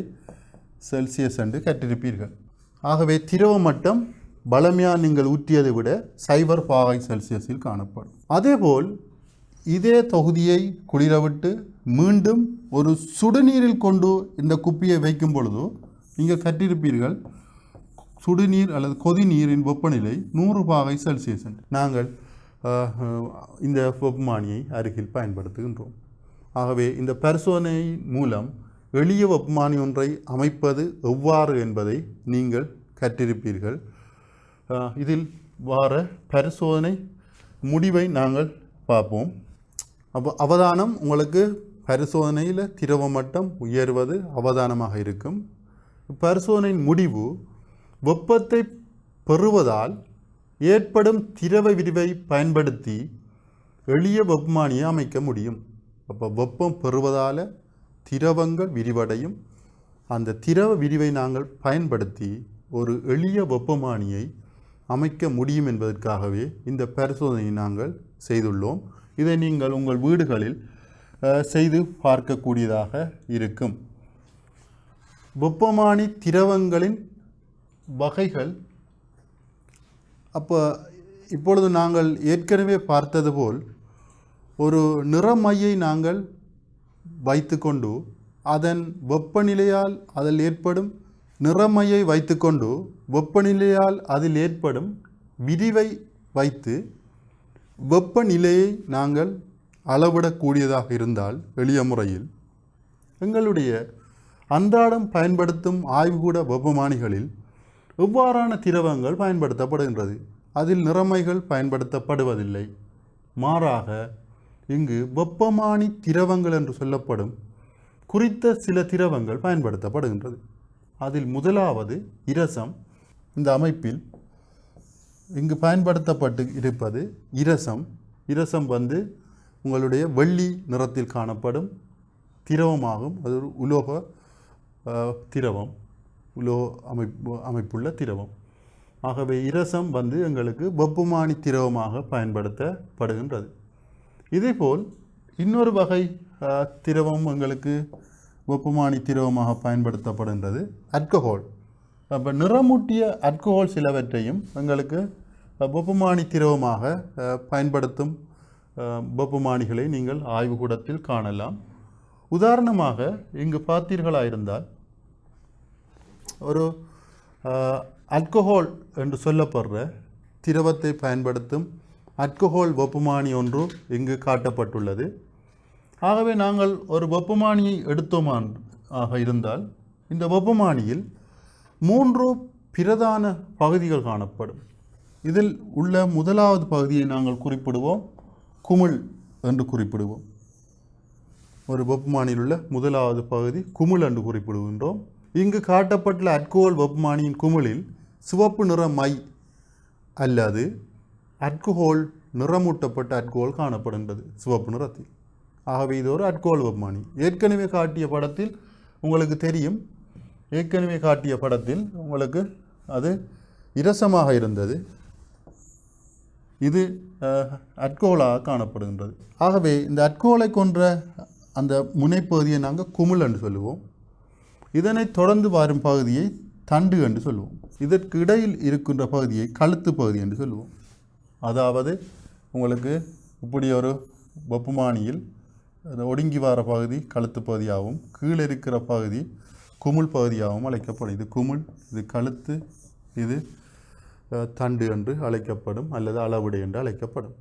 செல்சியஸ் என்று கற்றிருப்பீர்கள். ஆகவே திரவ மட்டம் பலமையாக நீங்கள் ஊற்றியதை விட 0 பாகை செல்சியஸில் காணப்படும். அதேபோல் இதே தொகுதியை குளிரவிட்டு மீண்டும் ஒரு சுடுநீரில் கொண்டு இந்த குப்பியை வைக்கும் பொழுது நீங்கள் கற்றிருப்பீர்கள், சுடுநீர் அல்லது கொதிநீரின் வெப்பநிலை 100 பாகை செல்சியஸ். நாங்கள் இந்த வெப்பமானியை அருகில் பயன்படுத்துகின்றோம். ஆகவே இந்த பரிசோதனை மூலம் எளிய வெப்பமானி ஒன்றை அமைப்பது எவ்வாறு என்பதை நீங்கள் கற்றிருப்பீர்கள். இதில் வார பரிசோதனை முடிவை நாங்கள் பார்ப்போம். அப்போ அவதானம் உங்களுக்கு பரிசோதனையில் திரவ மட்டம் உயர்வது அவதானமாக இருக்கும். பரிசோதனையின் முடிவு வெப்பத்தை பெறுவதால் ஏற்படும் திரவ விரிவை பயன்படுத்தி எளிய வெப்பமானியை அமைக்க முடியும். அப்போ வெப்பம் பெறுவதால் திரவங்கள் விரிவடையும். அந்த திரவ விரிவை நாங்கள் பயன்படுத்தி ஒரு எளிய வெப்பமானியை அமைக்க முடியும் என்பதற்காகவே இந்த பரிசோதனையை நாங்கள் செய்துள்ளோம். இதை நீங்கள் உங்கள் வீடுகளில் செய்து பார்க்கக்கூடியதாக இருக்கும். வெப்பமானி திரவங்களின் வகைகள். இப்பொழுது நாங்கள் ஏற்கனவே பார்த்தது போல் ஒரு நிறமையை நாங்கள் வைத்துக்கொண்டு அதன் வெப்பநிலையால் அதில் ஏற்படும் நிறமையை வைத்துக்கொண்டு வெப்பநிலையால் அதில் ஏற்படும் விரிவை வைத்து வெப்பநிலையை நாங்கள் அளவிடக்கூடியதாக இருந்தால் எளிய முறையில் எங்களுடைய அன்றாடம் பயன்படுத்தும் ஆய்வுகூட வெப்பமானிகளில் எவ்வாறான திரவங்கள் பயன்படுத்தப்படுகின்றது, அதில் நிறமைகள் பயன்படுத்தப்படுவதில்லை. மாறாக இங்கு வெப்பமானி திரவங்கள் என்று சொல்லப்படும் குறித்த சில திரவங்கள் பயன்படுத்தப்படுகின்றது. அதில் முதலாவது இரசம். இந்த அமைப்பில் இங்கு பயன்படுத்தப்பட்டு இருப்பது இரசம். இரசம் உங்களுடைய வெள்ளி நிறத்தில் காணப்படும் திரவமாகும். அது ஒரு உலோக திரவம், உலோக அமைப்புள்ள திரவம். ஆகவே இரசம் எங்களுக்கு வெப்பமானி திரவமாக பயன்படுத்தப்படுகின்றது. இதேபோல் இன்னொரு வகை திரவம் எங்களுக்கு வெப்பமானி திரவமாக பயன்படுத்தப்படுகின்றது ஆல்கஹால். அப்போ நிறமூட்டிய ஆல்கஹால் சிலவற்றையும் எங்களுக்கு வெப்பமானி திரவமாக பயன்படுத்தும் வெப்பமானிகளை நீங்கள் ஆய்வுக்கூடத்தில் காணலாம். உதாரணமாக இங்கு பார்த்தீர்களாயிருந்தால் ஒரு ஆல்கஹால் என்று சொல்லப்படுற திரவத்தை பயன்படுத்தும் ஆல்கஹால் வெப்பமானி ஒன்று இங்கு காட்டப்பட்டுள்ளது. ஆகவே நாங்கள் ஒரு வெப்பமானியை எடுத்தோமாக இருந்தால் இந்த வெப்பமானியில் 3 பிரதான பகுதிகள் காணப்படும். இதில் உள்ள முதலாவது பகுதியை நாங்கள் குறிப்பிடுவோம், குமிழ் என்று குறிப்பிடுவோம். ஒரு வெப்பமானியில் உள்ள முதலாவது பகுதி குமிழ் என்று குறிப்பிடுகின்றோம். இங்கு காட்டப்பட்டுள்ள ஆல்கஹால் வெப்பமானியின் குமிழில் சிவப்பு நிற மை அல்லது ஆல்கஹால் நிறமூட்டப்பட்ட ஆல்கஹால் காணப்படுகின்றது சிவப்பு நிறத்தில். ஆகவே இது ஒரு ஆல்கஹால் வெப்பமானி. ஏற்கனவே காட்டிய படத்தில் உங்களுக்கு தெரியும், ஏற்கனவே காட்டிய படத்தில் உங்களுக்கு அது இரசமாக இருந்தது, இது ஆல்கஹாலாக காணப்படுகின்றது. ஆகவே இந்த ஆல்கஹாலை கொன்ற அந்த முனைப்பகுதியை நாங்கள் குமிழ் என்று சொல்லுவோம். இதனை தொடர்ந்து வரும் பகுதியை தண்டு என்று சொல்லுவோம். இதற்கு இடையில் இருக்கின்ற பகுதியை கழுத்து பகுதி என்று சொல்லுவோம். அதாவது உங்களுக்கு இப்படி ஒரு வெப்பமானியில் அந்த ஒடுங்கி வர பகுதி கழுத்து பகுதியாகவும் கீழே இருக்கிற பகுதி குமிழ் பகுதியாகவும் அழைக்கப்படும். இது குமிழ், இது கழுத்து, இது தண்டு என்று அழைக்கப்படும் அல்லது அளவுடை என்று அழைக்கப்படும்.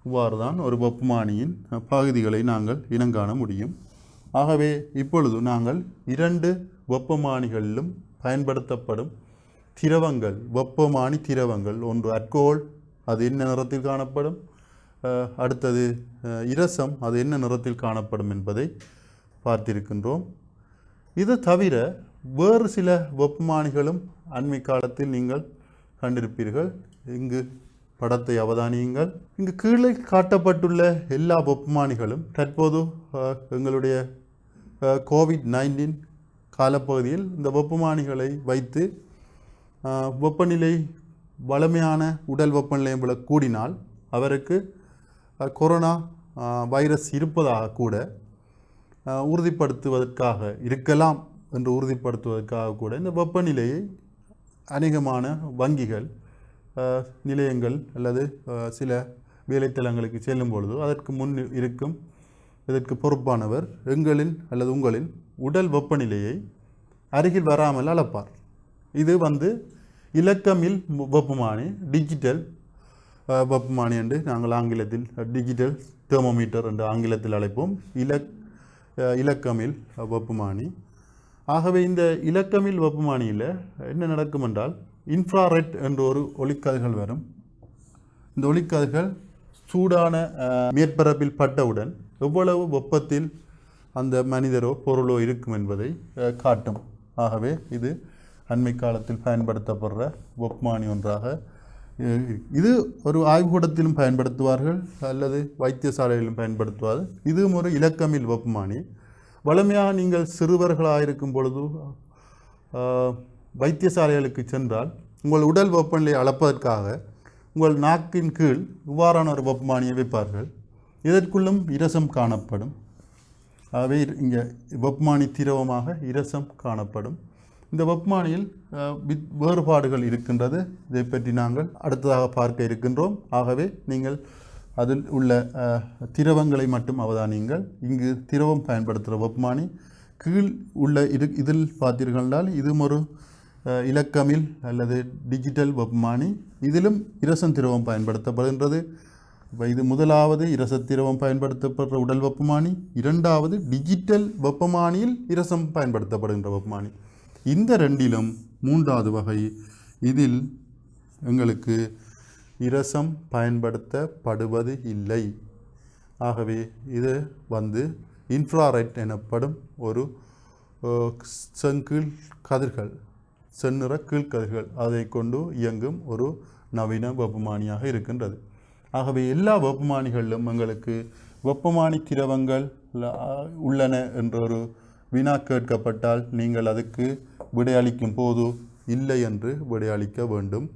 இவ்வாறு தான் ஒரு வெப்பமானியின் பகுதிகளை நாங்கள் இனங்காண முடியும். ஆகவே இப்பொழுது நாங்கள் 2 வெப்பமானிகளிலும் பயன்படுத்தப்படும் திரவங்கள், வெப்பமானி திரவங்கள், ஒன்று அல்கோஹால், அது என்ன நிறத்தில் காணப்படும், அடுத்தது இரசம், அது என்ன நிறத்தில் காணப்படும் என்பதை பார்த்திருக்கின்றோம். இது தவிர வேறு சில வெப்பமானிகளும் அண்மை காலத்தில் நீங்கள் கண்டிருப்பீர்கள். இங்கு படத்தை அவதானியுங்கள். இங்கு கீழே காட்டப்பட்டுள்ள எல்லா வெப்பமானிகளும் தற்போது எங்களுடைய கோவிட்-19 காலப்பகுதியில் இந்த வெப்பமானிகளை வைத்து வெப்பநிலை வளமையான உடல் வெப்பநிலையை விட கூடினால் அவருக்கு கொரோனா வைரஸ் இருப்பதாக கூட உறுதிப்படுத்துவதற்காக இருக்கலாம் என்று உறுதிப்படுத்துவதற்காக கூட இந்த வெப்பநிலையை அநேகமான வங்கிகள், நிலையங்கள் அல்லது சில வேலைத்தலங்களுக்கு செல்லும் பொழுது அதற்கு முன் இருக்கும் இதற்கு பொறுப்பானவர் எங்களின் அல்லது உங்களின் உடல் வெப்பநிலையை அருகில் வராமல் அளப்பார். இது இலக்கமில் வெப்பமானி, டிஜிட்டல் வெப்பமானி என்று நாங்கள் ஆங்கிலத்தில் டிஜிட்டல் தெர்மோமீட்டர் என்று ஆங்கிலத்தில் அழைப்போம். இலக்கமில் வெப்பமானி. ஆகவே இந்த இலக்கமில் வெப்பமானியில் என்ன நடக்கும் என்றால் இன்ஃப்ராரெட் என்ற ஒரு ஒளிக்கதிர்கள் வரும். இந்த ஒளிக்கதிர்கள் சூடான மேற்பரப்பில் பட்டவுடன் எவ்வளவு வெப்பத்தில் அந்த மனிதரோ பொருளோ இருக்கும் என்பதை காட்டும். ஆகவே இது அண்மை காலத்தில் பயன்படுத்தப்படுற வெப்பமானி ஒன்றாக. இது ஒரு ஆய்வுக்கூடத்திலும் பயன்படுத்துவார்கள் அல்லது வைத்தியசாலையிலும் பயன்படுத்துவார்கள். இதுவும் ஒரு இலக்கமில் வெப்பமானி. வலிமையாக நீங்கள் சிறுவர்களாக இருக்கும் பொழுது வைத்தியசாலைகளுக்கு சென்றால் உங்கள் உடல் வெப்பநிலையை அளப்பதற்காக உங்கள் நாக்கின் கீழ் இவ்வாறான ஒரு வெப்பமானியை வைப்பார்கள். இதற்குள்ளும் இரசம் காணப்படும். ஆகவே இங்கே வெப்பமானி திரவமாக இரசம் காணப்படும். இந்த வெப்பமானியில் வேறுபாடுகள் இருக்கின்றது. இதை பற்றி நாங்கள் அடுத்ததாக பார்க்க இருக்கின்றோம். ஆகவே நீங்கள் அதில் உள்ள திரவங்களை மட்டும் அவதானியுங்கள். இங்கு திரவம் பயன்படுத்துகிற வெப்பமானி கீழ் உள்ள இதில் பார்த்தீர்கள் என்றால் இதுவும் ஒரு இலக்கமில் அல்லது டிஜிட்டல் வெப்பமானி. இதிலும் இரசம் திரவம் பயன்படுத்தப்படுகின்றது. இது முதலாவது இரச திரவம் பயன்படுத்தப்படுற உடல் வெப்பமானி, இரண்டாவது டிஜிட்டல் வெப்பமானியில் இரசம் பயன்படுத்தப்படுகின்ற வெப்பமானி. இந்த ரெண்டிலும் மூன்றாவது வகை, இதில் எங்களுக்கு இரசம் பயன்படுத்தப்படுவது இல்லை. ஆகவே இது இன்ஃப்ராரெட் எனப்படும் ஒரு செங்கீழ் கதிர்கள், செந்நிற கீழ்கதிர்கள், அதை கொண்டு இயங்கும் ஒரு நவீன வெப்பமானியாக இருக்கின்றது. ஆகவே எல்லா வெப்பமானிகளிலும் எங்களுக்கு வெப்பமானி திரவங்கள் உள்ளன என்ற ஒரு வினா கேட்கப்பட்டால் நீங்கள் அதுக்கு விடையளிக்கும் போது இல்லை என்று விடையளிக்க வேண்டும்.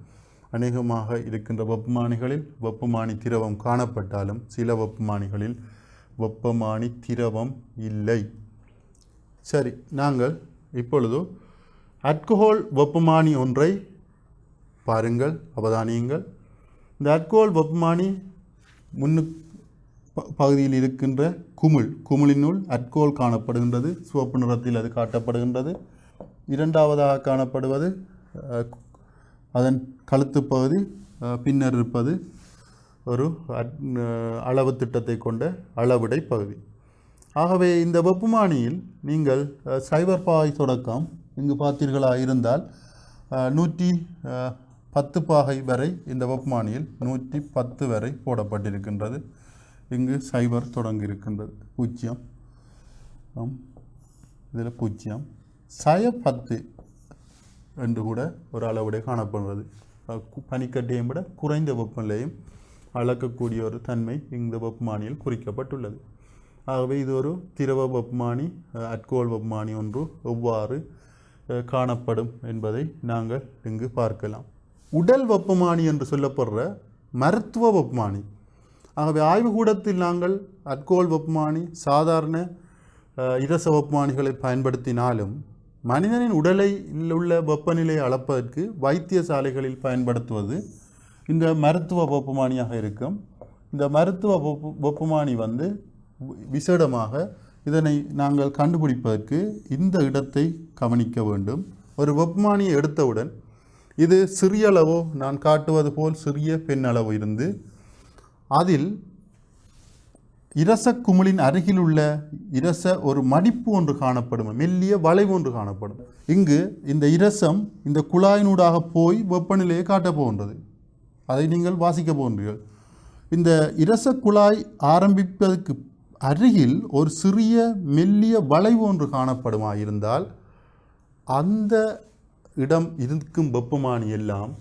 அநேகமாக இருக்கின்ற வெப்பமானிகளில் வெப்பமானி திரவம் காணப்பட்டாலும் சில வெப்பமானிகளில் வெப்பமானி திரவம் இல்லை. சரி, நாங்கள் இப்பொழுது அல்கோஹால் வெப்பமானி ஒன்றை பாருங்கள், அவதானியுங்கள். இந்த அல்கோஹால் வெப்பமானி பகுதியில் இருக்கின்ற குமிழினுள் அல்கோஹால் காணப்படுகின்றது. சிவப்பு நிறத்தில் அது காட்டப்படுகின்றது. இரண்டாவதாக காணப்படுவது அதன் கழுத்து பகுதி, பின்னர் இருப்பது ஒரு அளவு திட்டத்தை கொண்ட அளவிடை பகுதி. ஆகவே இந்த வெப்பமானியில் நீங்கள் சைபர் பாகை தொடக்கம் இங்கு பார்த்தீர்களாக இருந்தால் 110 பாகை வரை இந்த வெப்பமானியில் 110 வரை போடப்பட்டிருக்கின்றது. இங்கு சைபர் தொடங்கி இருக்கின்றது, 0, இதில் 0, 10 என்று கூட ஒரு அளவுடைய காணப்படுகிறது. பனிக்கட்டியை விட குறைந்த வெப்பநிலையும் அளக்கக்கூடிய ஒரு தன்மை இந்த வெப்பமானியில் குறிக்கப்பட்டுள்ளது. ஆகவே இது ஒரு திரவ வெப்பமானி, அல்கோஹால் வெப்பமானி ஒன்று எவ்வாறு காணப்படும் என்பதை நாங்கள் இங்கு பார்க்கலாம். உடல் வெப்பமானி என்று சொல்லப்படுற மருத்துவ வெப்பமானி. ஆகவே ஆய்வுக்கூடத்தில் நாங்கள் அல்கோஹால் வெப்பமானி, சாதாரண இரச வெப்பமானிகளை பயன்படுத்தினாலும் மனிதனின் உடலில் உள்ள வெப்பநிலையை அளப்பதற்கு வைத்தியசாலைகளில் பயன்படுத்துவது இந்த மருத்துவ வெப்பமானியாக இருக்கும். இந்த மருத்துவ வெப்பமானி வந்து விசேடமாக இதனை நாங்கள் கண்டுபிடிப்பதற்கு இந்த இடத்தை கவனிக்க வேண்டும். ஒரு வெப்பமானியை எடுத்தவுடன் இது சிறிய அளவோ, நான் காட்டுவது போல் சிறிய பெண் அளவு இருந்து அதில் இரச குமிழின் அருகில் உள்ள இரச ஒரு மடிப்பு ஒன்று காணப்படும், மெல்லிய வளைவு ஒன்று காணப்படும். இங்கு இந்த இரசம் இந்த குழாயினூடாக போய் வெப்பநிலையை காட்டப் போகின்றது. அதை நீங்கள் வாசிக்க போகின்றீர்கள். இந்த இரச குழாய் ஆரம்பிப்பதற்கு அருகில் ஒரு சிறிய மெல்லிய வளைவு ஒன்று காணப்படுமா இருந்தால் அந்த இடம் இருக்கும் வெப்பமானி எல்லாம்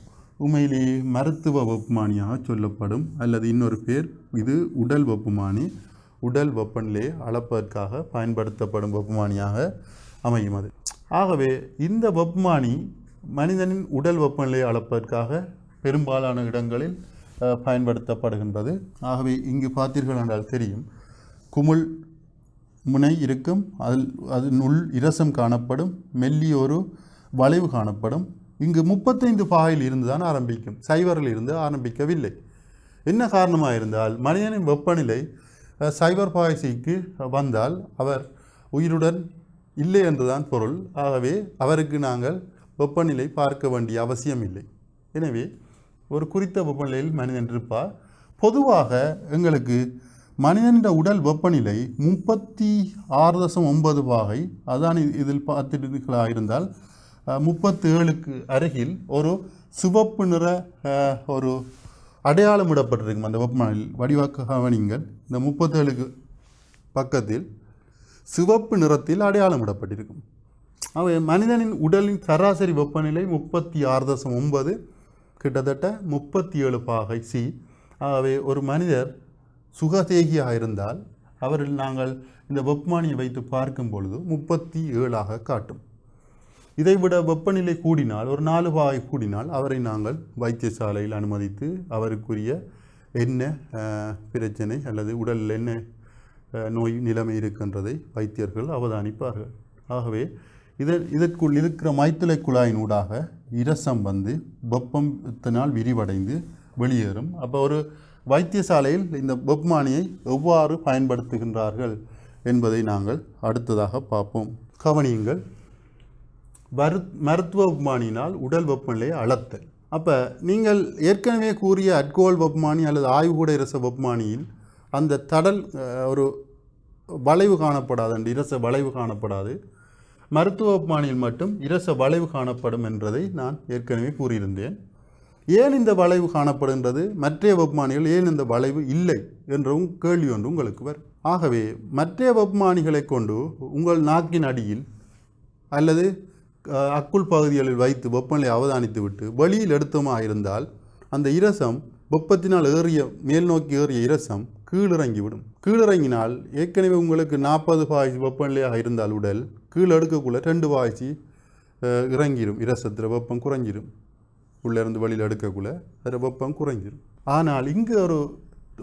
உண்மையிலேயே மருத்துவ வெப்பமானியாக சொல்லப்படும். அல்லது இன்னொரு பேர், இது உடல் வெப்பமானி, உடல் வெப்பநிலையை அளப்பதற்காக பயன்படுத்தப்படும் வெப்பமானியாக அமையும் அது. ஆகவே இந்த வெப்பமானி மனிதனின் உடல் வெப்பநிலையை அளப்பதற்காக பெரும்பாலான இடங்களில் பயன்படுத்தப்படுகின்றது. ஆகவே இங்கு பார்த்தீர்கள் என்றால் தெரியும், குமிழ் முனை இருக்கும், அதனுள் இரசம் காணப்படும், மெல்லிய ஒரு வளைவு காணப்படும். இங்கு 35 பாகையில் இருந்து தான் ஆரம்பிக்கும், சைவரில் இருந்து ஆரம்பிக்கவில்லை. என்ன காரணமாக இருந்தால் மனிதனின் வெப்பநிலை சைவர் பாய்ச்சிக்கு வந்தால் அவர் உயிருடன் இல்லை என்றுதான் பொருள். ஆகவே அவருக்கு நாங்கள் வெப்பநிலை பார்க்க வேண்டிய அவசியம் இல்லை. எனவே ஒரு குறித்த வெப்பநிலையில் மனிதன் இருப்பார். பொதுவாக எங்களுக்கு மனிதனின் உடல் வெப்பநிலை 36.9 பாகை, அதான் இதில் பார்த்துட்டு இருந்தால் 37க்கு அருகில் ஒரு சிவப்பு நிற ஒரு அடையாளம் இடப்பட்டிருக்கும். அந்த வெப்பநிலையில் வடிவாக்க கவனிங்கள், இந்த 37க்கு பக்கத்தில் சிவப்பு நிறத்தில் அடையாளம் இடப்பட்டிருக்கும். அவை மனிதனின் உடலின் சராசரி வெப்பநிலை 36.9, கிட்டத்தட்ட 37 பாகை சி. ஆகவே ஒரு மனிதர் சுகதேகியாக இருந்தால் அவரில் நாங்கள் இந்த வெப்பமானியை வைத்து பார்க்கும் பொழுது 37ஆக காட்டும். இதைவிட வெப்பநிலை கூடினால், ஒரு 4 பாகை கூடினால் அவரை நாங்கள் வைத்தியசாலையில் அனுமதித்து அவருக்குரிய என்ன பிரச்சனை அல்லது உடலில் என்ன நோய் நிலைமை இருக்கின்றதை வைத்தியர்கள் அவதானிப்பார்கள். ஆகவே இதற்குள் இருக்கிற மைத்துளை குழாயினூடாக இரசம் வந்து வெப்பத்தினால் விரிவடைந்து வெளியேறும். அப்போ ஒரு வைத்தியசாலையில் இந்த வெப்பமானியை எவ்வாறு பயன்படுத்துகின்றார்கள் என்பதை நாங்கள் அடுத்ததாக பார்ப்போம். கவனியுங்கள், மருத்துவ வெப்பமானியினால் உடல் வெப்பநிலையை அளத்தல். அப்போ நீங்கள் ஏற்கனவே கூறிய அட்கோல் வெப்பமானி அல்லது ஆய்வுகூட இரச வெப்பமானியில் அந்த தடல் ஒரு வளைவு காணப்படாது, அந்த இரச வளைவு காணப்படாது. மருத்துவ வெப்பமானியில் மட்டும் இரச வளைவு காணப்படும் என்றதை நான் ஏற்கனவே கூறியிருந்தேன். ஏன் இந்த வளைவு காணப்படுகின்றது, மற்ற வெப்பமானிகள் ஏன் இந்த வளைவு இல்லை என்றும் கேள்வி ஒன்று உங்களுக்கு வரும். ஆகவே மற்ற வெப்பமானிகளை கொண்டு உங்கள் நாக்கின் அடியில் அல்லது அக்குள் பகுதிகளில் வைத்து வெப்பநிலை அவதானித்து விட்டு வெளியில் எடுத்தமாக இருந்தால் அந்த இரசம் வெப்பத்தினால் மேல் நோக்கி ஏறிய இரசம் கீழிறங்கிவிடும். கீழிறங்கினால் ஏற்கனவே உங்களுக்கு 40 பாய்ச்சி வெப்பநிலையாக இருந்தால் உடல் கீழே எடுக்கக்குள்ள 2 பாய்ச்சி இறங்கிடும், இரசத்தில் வெப்பம் குறைஞ்சிடும். உள்ளேருந்து வெளியில் எடுக்கக்குள்ள அதில் வெப்பம் குறைஞ்சிடும். ஆனால் இங்கு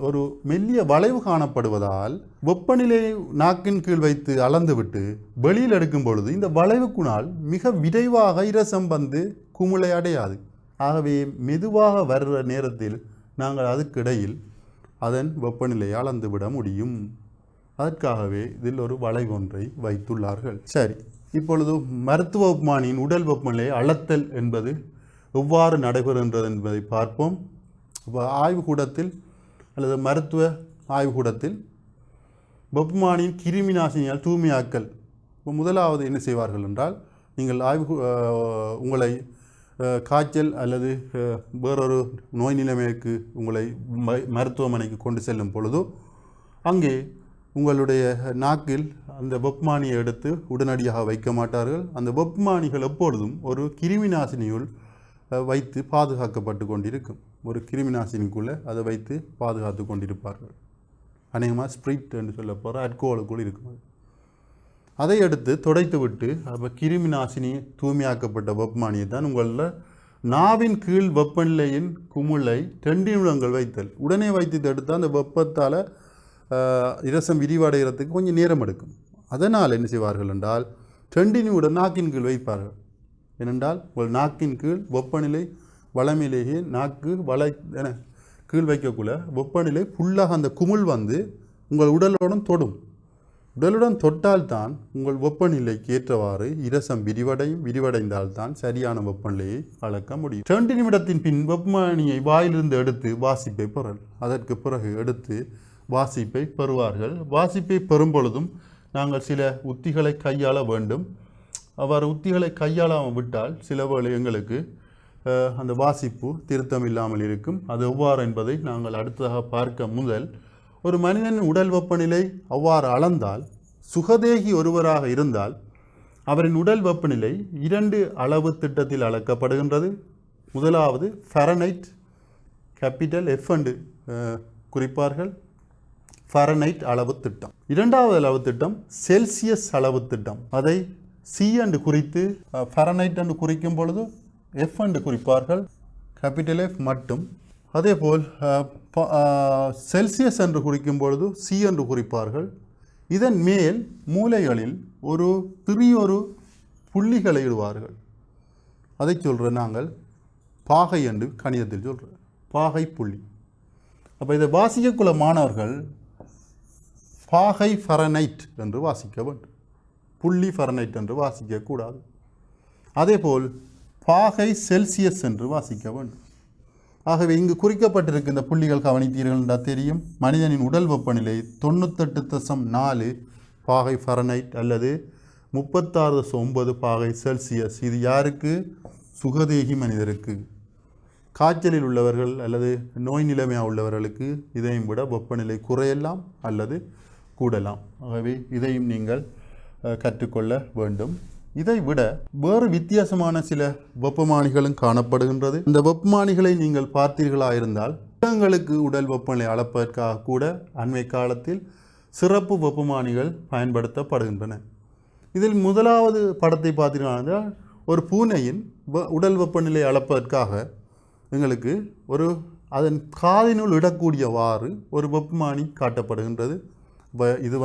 ஒரு மெல்லிய வளைவு காணப்படுவதால் வெப்பநிலையை நாக்கின் கீழ் வைத்து அளந்துவிட்டு வெளியில் எடுக்கும் பொழுது இந்த வளைவுக்குனால் மிக விரைவாக இரசம் வந்து குமிழை அடையாது. ஆகவே மெதுவாக வர்ற நேரத்தில் நாங்கள் அதுக்கிடையில் அதன் வெப்பநிலையை அளந்துவிட முடியும். அதற்காகவே இதில் ஒரு வளைவு ஒன்றை வைத்துள்ளார்கள். சரி, இப்பொழுது மருத்துவ வெப்பமானியின் உடல் வெப்பநிலையை அளத்தல் என்பது எவ்வாறு நடைபெறுகின்றது என்பதை பார்ப்போம். ஆய்வுக்கூடத்தில் அல்லது மருத்துவ ஆய்வுக்கூடத்தில் வெப்பமானியின் கிருமி நாசினியால் தூய்மையாக்கல். முதலாவது என்ன செய்வார்கள் என்றால், நீங்கள் உங்களை காய்ச்சல் அல்லது வேறொரு நோய் நிலைமைக்கு உங்களை மருத்துவமனைக்கு கொண்டு செல்லும் பொழுது அங்கே உங்களுடைய நாக்கில் அந்த வெப்பமானியை எடுத்து உடனடியாக வைக்க மாட்டார்கள். அந்த வெப்பமானிகள் எப்பொழுதும் ஒரு கிருமி நாசினியுள் வைத்து பாதுகாக்கப்பட்டு கொண்டிருக்கும். ஒரு கிருமி நாசினிக்குள்ளே அதை வைத்து பாதுகாத்து கொண்டிருப்பார்கள். அநேகமாக ஸ்பிரிட் என்று சொல்ல போகிற அல்கோலுக்குள் இருக்கும். அதை எடுத்து துடைத்து விட்டு அப்போ கிருமி நாசினி தூய்மையாக்கப்பட்ட வெப்பமானியை தான் உங்களில் நாவின் கீழ் வெப்பநிலையின் குமிழை 2 நிமிடங்கள் வைத்தல். உடனே வைத்து எடுத்தால் அந்த வெப்பத்தால் இரசம் விரிவடைகிறதுக்கு கொஞ்சம் நேரம் எடுக்கும். அதனால் என்ன செய்வார்கள் என்றால் 2 நிமிடம் நாக்கின் கீழ் வைப்பார்கள். ஏனென்றால் உங்கள் நாக்கின் கீழ் வெப்பநிலை வளமையிலேயே நாக்கு என கீழ் வைக்கக்குள்ள வெப்பநிலை ஃபுல்லாக அந்த குமிழ் வந்து உங்கள் உடலுடன் தொடும். உடலுடன் தொட்டால்தான் உங்கள் வெப்பநிலைக்கு ஏற்றவாறு இரசம் விரிவடைந்தால்தான் சரியான வெப்பநிலையை அளக்க முடியும். 2 நிமிடத்தின் பின் வெப்பமானியை வாயிலிருந்து எடுத்து வாசிப்பை பெறல். அதற்கு பிறகு எடுத்து வாசிப்பை பெறுவார்கள். வாசிப்பை பெறும் பொழுதும் நாங்கள் சில உத்திகளை கையாள வேண்டும். அவ்வாறு உத்திகளை கையாளாமல் விட்டால் சில வேளை எங்களுக்கு அந்த வாசிப்பு திருத்தம் இல்லாமல் இருக்கும். அது எவ்வாறு என்பதை நாங்கள் அடுத்ததாக பார்க்க முதல், ஒரு மனிதனின் உடல் வெப்பநிலை அவ்வாறு அளந்தால், சுகதேகி ஒருவராக இருந்தால் அவரின் உடல் வெப்பநிலை 2 அளவு திட்டத்தில் அளக்கப்படுகின்றது. முதலாவது ஃபாரன்ஹைட், கேபிட்டல் F என்று குறிப்பார்கள், ஃபாரன்ஹைட் அளவு திட்டம். இரண்டாவது அளவு திட்டம் செல்சியஸ் அளவு திட்டம். அதை C என்று குறித்து ஃபாரன்ஹைட் என்று குறிக்கும் பொழுது F என்று குறிப்பார்கள், கேபிட்டல் F மட்டும். அதேபோல் செல்சியஸ் என்று குறிக்கும் பொழுது C என்று குறிப்பார்கள். இதன் மேல் மூலைகளில் ஒரு சிறியொரு புள்ளிகளை இடுவார்கள். அதை சொல்கிற நாங்கள் பாகை என்று கணிதத்தில் சொல்கிற பாகை புள்ளி. அப்போ இதை வாசிக்கக்குள்ள மாணவர்கள் பாகை ஃபாரன்ஹைட் என்று வாசிக்க வேண்டும், புள்ளி ஃபாரன்ஹைட் என்று வாசிக்கக்கூடாது. அதேபோல் பாகை செல்சியஸ் என்று வாசிக்க வேண்டும். ஆகவே இங்கு குறிக்கப்பட்டிருக்கின்ற இந்த புள்ளிகள் கவனித்தீர்கள் என்றால் தெரியும். மனிதனின் உடல் வெப்பநிலை 98.4 பாகை ஃபாரன்ஹைட் அல்லது 36.9 பாகை செல்சியஸ். இது யாருக்கு? சுகதேகி மனிதருக்கு. காய்ச்சலில் உள்ளவர்கள் அல்லது நோய் நிலைமையாக உள்ளவர்களுக்கு இதையும் விட வெப்பநிலை குறையலாம் அல்லது கூடலாம். ஆகவே இதையும் நீங்கள் கற்றுக்கொள்ள வேண்டும். இதை விட வேறு வித்தியாசமான சில வெப்பமானிகளும் காணப்படுகின்றது. இந்த வெப்பமானிகளை நீங்கள் பார்த்தீர்களாயிருந்தால் மிருகங்களுக்கு உடல் வெப்பநிலை அளப்பதற்காக கூட அண்மை காலத்தில் சிறப்பு வெப்பமானிகள் பயன்படுத்தப்படுகின்றன. இதில் முதலாவது படத்தை பார்த்தீர்களானால் ஒரு பூனையின் உடல் வெப்பநிலை அளப்பதற்காக எங்களுக்கு அதன் காதினுள் இடக்கூடியவாறு ஒரு வெப்பமானி காட்டப்படுகின்றது. இது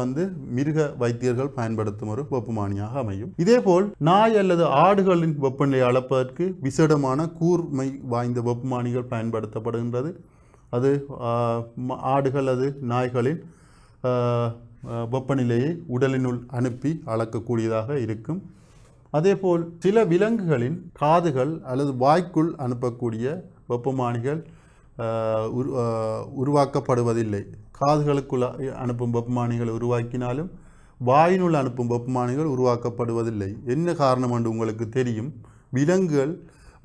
மிருக வைத்தியர்கள் பயன்படுத்தும் ஒரு வெப்பமானியாக அமையும். இதேபோல் நாய் அல்லது ஆடுகளின் வெப்பநிலை அளப்பதற்கு விசேடமான கூர்மை வாய்ந்த வெப்பமானிகள் பயன்படுத்தப்படுகின்றது. அது ஆடுகள் அல்லது நாய்களின் வெப்பநிலையை உடலினுள் அனுப்பி அளக்கக்கூடியதாக இருக்கும். அதேபோல் சில விலங்குகளின் காதுகள் அல்லது வாய்க்குள் அனுப்பக்கூடிய வெப்பமானிகள் உருவாக்கப்படுவதில்லை. காதுகளுக்குள் அனுப்பும் வெப்பமானிகள் உருவாக்கினாலும் வாயினுள் அனுப்பும் வெப்பமானிகள் உருவாக்கப்படுவதில்லை. என்ன காரணம் என்று உங்களுக்கு தெரியும். விலங்குகள்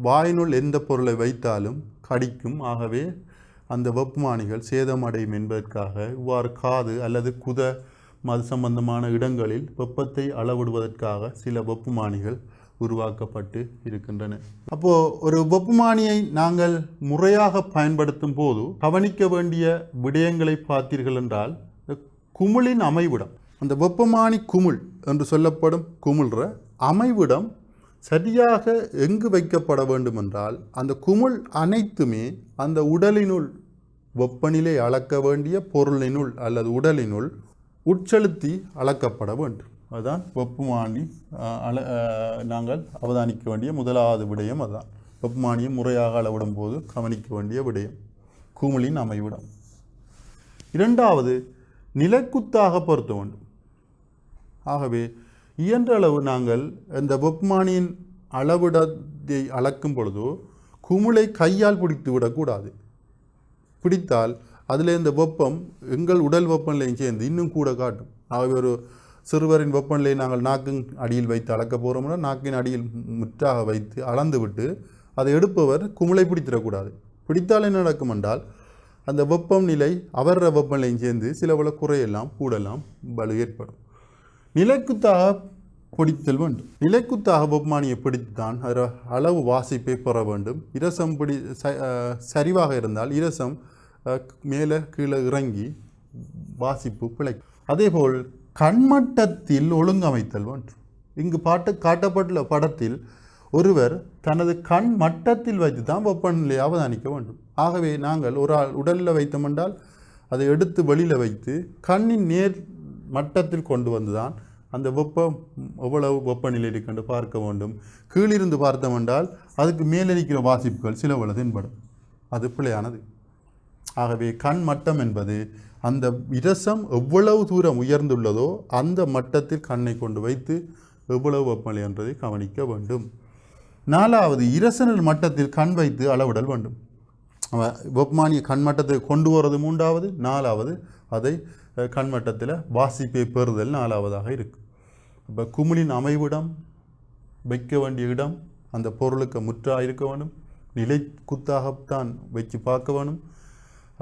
வாயினுள் எந்த பொருளை வைத்தாலும் கடிக்கும். ஆகவே அந்த வெப்பமானிகள் சேதமடையும் என்பதற்காக இவ்வாறு காது அல்லது மது சம்பந்தமான இடங்களில் வெப்பத்தை அளவிடுவதற்காக சில வெப்பமானிகள் உருவாக்கப்பட்டு இருக்கின்றன. அப்போது ஒரு வெப்பமானியை நாங்கள் முறையாக பயன்படுத்தும் போது கவனிக்க வேண்டிய விடயங்களை பார்த்தீர்கள் என்றால், குமிழின் அமைவிடம், அந்த வெப்பமானி குமிழ் என்று சொல்லப்படும் குமிழ்ற அமைவிடம் சரியாக எங்கு வைக்கப்பட வேண்டும் என்றால், அந்த குமிழ் அனைத்துமே அந்த உடலினுள் வெப்பநிலை அளக்க வேண்டிய பொருளினுள் அல்லது உடலினுள் உட்செலுத்தி அளக்கப்பட வேண்டும். அதுதான் வெப்பமானி நாங்கள் அவதானிக்க வேண்டிய முதலாவது விடயம். அதுதான் வெப்பமானியை முறையாக அளவிடும் போது கவனிக்க வேண்டிய விடயம், குமிழின் அமைவிடம். இரண்டாவது, நிலைக்குத்தாக பொருத்த வேண்டும். ஆகவே இயன்ற அளவு நாங்கள் இந்த வெப்பமானியின் அளவிடத்தை அளக்கும் பொழுது குமிழை கையால் பிடித்து விடக்கூடாது. பிடித்தால் அதில் இந்த வெப்பம் எங்கள் உடல் வெப்பநிலையும் சேர்ந்து இன்னும் கூட காட்டும். ஆகவே ஒரு சிறுவரின் வெப்பநிலையை நாங்கள் நாக்கின் அடியில் வைத்து அளக்க போகிறோம்னா நாக்கின் அடியில் முற்றாக வைத்து அளந்து விட்டு அதை எடுப்பவர் குமிழை பிடித்திடக்கூடாது. பிடித்தால் என்ன நடக்கும் என்றால், அந்த வெப்பம் நிலை அவர வெப்பநிலையும் சேர்ந்து சில பல குறையெல்லாம் கூடலாம் வலு ஏற்படும். நிலைக்குத்தாக பிடித்தல் வேண்டும். நிலைக்குத்தாக வெப்பமானியை பிடித்துத்தான் அதில் அளவு வாசிப்பை பெற வேண்டும். இரசம் சரிவாக இருந்தால் இரசம் மேலே கீழே இறங்கி வாசிப்பு பிழைக்கும். அதேபோல் கண்மட்டத்தில் ஒழுங்கமைத்தல் வேண்டும். இங்கு காட்டப்பட்டுள்ள படத்தில் ஒருவர் தனது கண் மட்டத்தில் வைத்து தான் வெப்பநிலையை அவதானிக்க வேண்டும். ஆகவே நாங்கள் ஒரு உடலில் வைத்தோமென்றால் அதை எடுத்து வெளியில் வைத்து கண்ணின் நேர் மட்டத்தில் கொண்டு வந்து தான் அந்த வெப்பம் எவ்வளவு வெப்பநிலை இருக்குன்னு பார்க்க வேண்டும். கீழிருந்து பார்த்தோம் என்றால் அதுக்கு மேலிருக்கிற வாசிப்புகள் சில வேளை தென்படும். அது பிழையானது. ஆகவே கண் மட்டம் என்பது அந்த இரசம் எவ்வளவு தூரம் உயர்ந்துள்ளதோ அந்த மட்டத்தில் கண்ணை கொண்டு வைத்து எவ்வளவு வெப்பநிலை என்றதை கவனிக்க வேண்டும். 4வது, இரசனல் மட்டத்தில் கண் வைத்து அளவிடல் வேண்டும். வெப்பமானிய கண் மட்டத்தை கொண்டு வருவது 3வது, 4வது அதை கண் மட்டத்தில் வாசிப்பை பெறுதல் 4வதாக இருக்குது. இப்போ குமிழின் அமைவிடம், வைக்க வேண்டிய இடம் அந்த பொருளுக்கு முற்றாக இருக்க வேண்டும். நிலை குத்தாகத்தான் வச்சு பார்க்க வேணும்.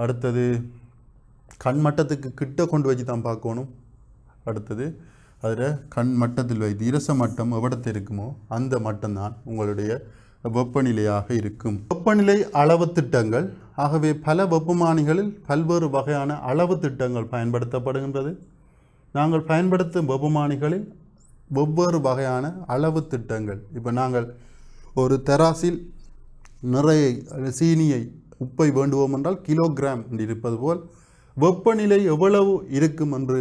அடுத்தது கண் மட்டத்துக்கு கிட்ட கொண்டு வச்சு தான் பார்க்கணும். அடுத்தது அதில் கண் மட்டத்தில் வைத்து இரச மட்டம் எவ்வளத்து இருக்குமோ அந்த மட்டம்தான் உங்களுடைய வெப்பநிலையாக இருக்கும். வெப்பநிலை அளவு திட்டங்கள். ஆகவே பல வெப்பமானிகளில் பல்வேறு வகையான அளவு திட்டங்கள் பயன்படுத்தப்படுகின்றது. நாங்கள் பயன்படுத்தும் வெப்பமானிகளில் வெவ்வேறு வகையான அளவு திட்டங்கள். இப்போ நாங்கள் ஒரு தராசில் நிறைய சீனியை உப்பை வேண்டுவோம் என்றால் கிலோகிராம் இருப்பது போல் வெப்பநிலை எவ்வளவு இருக்கும் என்று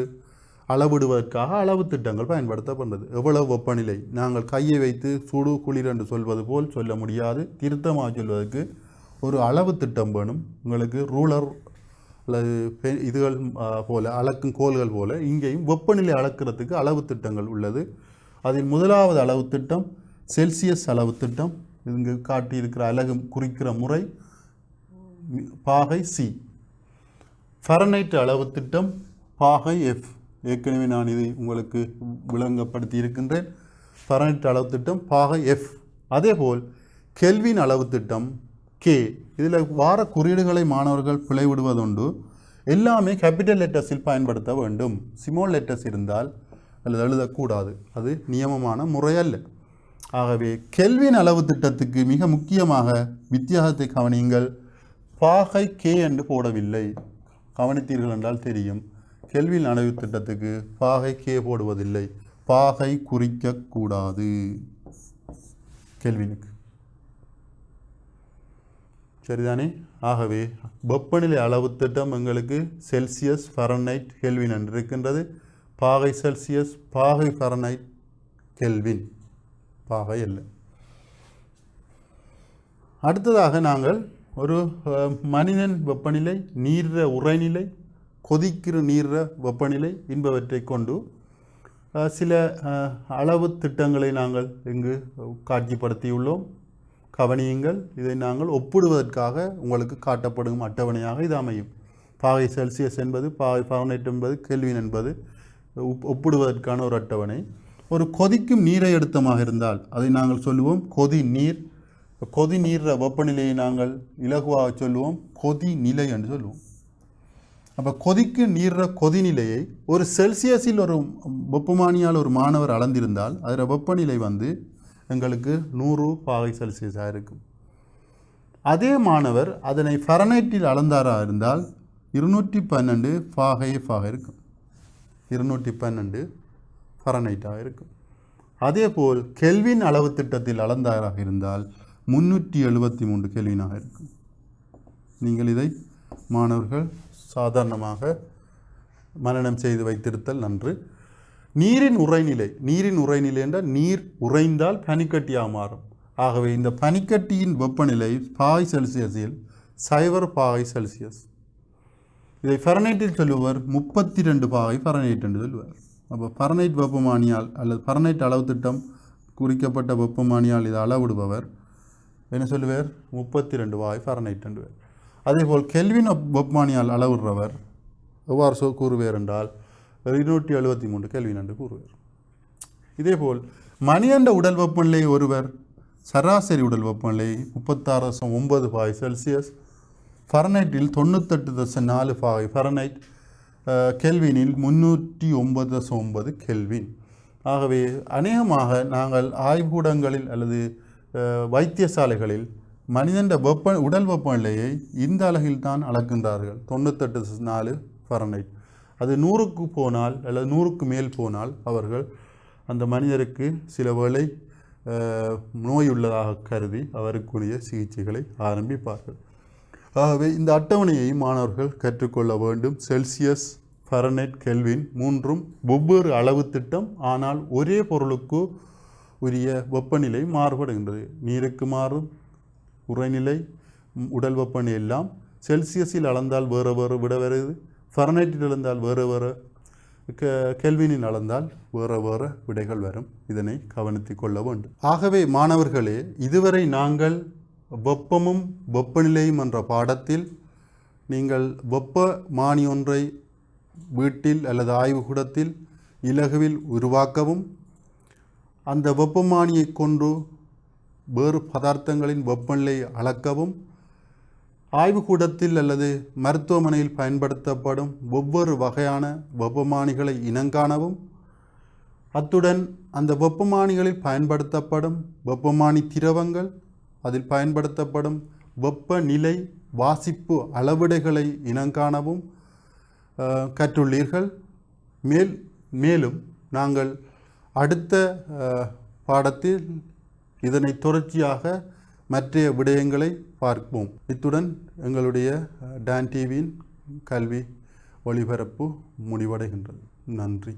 அளவிடுவதற்காக அளவு திட்டங்கள் பயன்படுத்தப்படுகிறது. எவ்வளவு வெப்பநிலை நாங்கள் கையை வைத்து சுடு குளிர் என்று சொல்வது போல் சொல்ல முடியாது. திருத்தமாக சொல்வதற்கு ஒரு அளவு திட்டம் வேணும். உங்களுக்கு ரூலர் அல்லது இதுகள் போல அளக்கும் கோல்கள் போல இங்கேயும் வெப்பநிலை அளக்கிறதுக்கு அளவு திட்டங்கள் உள்ளது. அதில் முதலாவது அளவு திட்டம் செல்சியஸ் அளவு திட்டம். இங்கு காட்டியிருக்கிற அலகு குறிக்கிற முறை பாகை சி. ஃபாரன்ஹைட் அளவு திட்டம் பாகை எஃப். ஏற்கனவே நான் இதை உங்களுக்கு விளங்கப்படுத்தி இருக்கின்றேன். ஃபாரன்ஹைட் அளவு திட்டம் பாகை எஃப். அதேபோல் கெல்வின் அளவு திட்டம் கே. இதில் வார குறியீடுகளை மாணவர்கள் பிழைவிடுவதுண்டு. எல்லாமே கேபிட்டல் லெட்டர்ஸில் பயன்படுத்த வேண்டும். ஸ்மால் லெட்டர்ஸ் இருந்தால் அல்லது எழுதக்கூடாது. அது நியமமான முறையல்ல. ஆகவே கெல்வின் அளவு திட்டத்துக்கு மிக முக்கியமாக வித்தியாசத்தை கவனியுங்கள். பாகை கே என்று போடவில்லை. கவனித்தீர்கள் என்றால் தெரியும். கெல்வின் அளவு திட்டத்துக்கு பாகை கே போடுவதில்லை. பாகை குறிக்கக்கூடாது கெல்வினுக்கு. சரிதானே? ஆகவே வெப்பநிலை அளவு திட்டம் எங்களுக்கு செல்சியஸ், ஃபாரன்ஹைட், கெல்வின் என்று இருக்கின்றது. பாகை செல்சியஸ், பாகை ஃபாரன்ஹைட், கெல்வின், பாகை அல்ல. அடுத்ததாக நாங்கள் ஒரு மனிதன் வெப்பநிலை, நீர உறைநிலை, கொதிக்கிற நீர வெப்பநிலை என்பவற்றை கொண்டு சில அளவு திட்டங்களை நாங்கள் இங்கு காட்சிப்படுத்தியுள்ளோம். கவனியுங்கள். இதை நாங்கள் ஒப்பிடுவதற்காக உங்களுக்கு காட்டப்படும் அட்டவணையாக இது அமையும். பாகை செல்சியஸ் என்பது, பாகை ஃபாரன்ஹைட் என்பது, கெல்வின் என்பது ஒப்பிடுவதற்கான ஒரு அட்டவணை. ஒரு கொதிக்கும் நீரை எடுத்தமாக இருந்தால் அதை நாங்கள் சொல்லுவோம் கொதி நீர். கொதி நீர் வெப்பநிலையை நாங்கள் இலகுவாக சொல்லுவோம் கொதி நிலை என்று சொல்லுவோம். அப்போ கொதிக்கு நீர் கொதிநிலையை ஒரு செல்சியஸில் ஒரு வெப்பமானியால் ஒரு மாணவர் அளந்திருந்தால் அதில் வெப்பநிலை எங்களுக்கு 100 பாகை செல்சியஸாக இருக்கும். அதே மாணவர் அதனை ஃபாரன்ஹைட்டில் அளந்தாராக இருந்தால் 212 பாகை எஃபாக இருக்கும். 212 ஃபாரன்ஹைட்டாக இருக்கும். அதேபோல் கெல்வின் அளவு திட்டத்தில் அளந்தாராக இருந்தால் 373 கெல்வினாக இருக்கும். நீங்கள் இதை மாணவர்கள் சாதாரணமாக மனனம் செய்து வைத்திருத்தல் நன்று. நீரின் உறைநிலை. நீரின் உறைநிலை என்றால் நீர் உறைந்தால் பனிக்கட்டியாக மாறும். ஆகவே இந்த பனிக்கட்டியின் வெப்பநிலை பாகை செல்சியஸில் 0 பாகை செல்சியஸ். இதை ஃபாரன்ஹைட்டில் சொல்லுவர் 32 பாகை ஃபாரன்ஹைட் என்று சொல்லுவார். அப்போ ஃபாரன்ஹைட் வெப்பமானியால் அல்லது ஃபாரன்ஹைட் அளவு திட்டம் குறிக்கப்பட்ட வெப்பமானியால் இதை அளவிடுபவர் என்ன சொல்லுவார்? 32 பாகை ஃபாரன்ஹைட் என்றுவார். அதேபோல் கெல்வின் வெப்பமானியால் அளவிடுறவர் எவ்வாறு கூறுவார் என்றால் 273 கெல்வின் என்று கூறுவார். இதேபோல் மனிதண்ட உடல் வெப்பநிலை ஒருவர் சராசரி உடல் வெப்பநிலை 36.9 பாகை செல்சியஸ், ஃபாரன்ஹைட்டில் 98.4 பாகை ஃபாரன்ஹைட், கெல்வினில் 309.9 கெல்வின். ஆகவே அநேகமாக நாங்கள் ஆய்வுக்கூடங்களில் அல்லது வைத்தியசாலைகளில் மனிதண்ட உடல் வெப்பநிலையை இந்த அலகில் தான் அளக்கின்றார்கள். 98.4 ஃபாரன்ஹைட். அது 100க்கு போனால் அல்லது 100க்கு மேல் போனால் அவர்கள் அந்த மனிதருக்கு சில வேளை நோய் உள்ளதாக கருதி அவருக்குரிய சிகிச்சைகளை ஆரம்பிப்பார்கள். ஆகவே இந்த அட்டவணையை மாணவர்கள் கற்றுக்கொள்ள வேண்டும். செல்சியஸ், ஃபாரன்ஹீட், கெல்வின் மூன்றும் வெவ்வேறு அளவு திட்டம். ஆனால் ஒரே பொருளுக்கு உரிய வெப்பநிலை மாறுபடுகின்றது. நீருக்கு மாறும் உறைநிலை, உடல் வெப்பநிலை எல்லாம் செல்சியஸில் அளந்தால் வேறு வேறு விட வருது, ஃபாரன்ஹீட்டில் அளந்தால் வேறு வேறு, கெல்வினில் அளந்தால் வேறு வேறு விடைகள் வரும். இதனை கவனித்துக் கொள்ள வேண்டும். ஆகவே மாணவர்களே, இதுவரை நாங்கள் வெப்பமும் வெப்பநிலையும் என்ற பாடத்தில் நீங்கள் வெப்பமானி ஒன்றை வீட்டில் அல்லது ஆய்வுக்கூடத்தில் இலகுவில் உருவாக்கவும், அந்த வெப்பமானியை கொண்டு வேறு பதார்த்தங்களின் வெப்பநிலையை அளக்கவும், ஆய்வுக்கூடத்தில் அல்லது மருத்துவமனையில் பயன்படுத்தப்படும் ஒவ்வொரு வகையான வெப்பமானிகளை இனங்காணவும், அத்துடன் அந்த வெப்பமானிகளில் பயன்படுத்தப்படும் வெப்பமானி திரவங்கள், அதில் பயன்படுத்தப்படும் வெப்பநிலை வாசிப்பு அளவிடைகளை இனங்காணவும் கற்றுள்ளீர்கள். மேலும் நாங்கள் அடுத்த பாடத்தில் இதனை தொடர்ச்சியாக மற்ற விடயங்களை பார்ப்போம். இத்துடன் எங்களுடைய டான் டிவியின் கல்வி ஒளிபரப்பு முடிவடைகின்றது. நன்றி.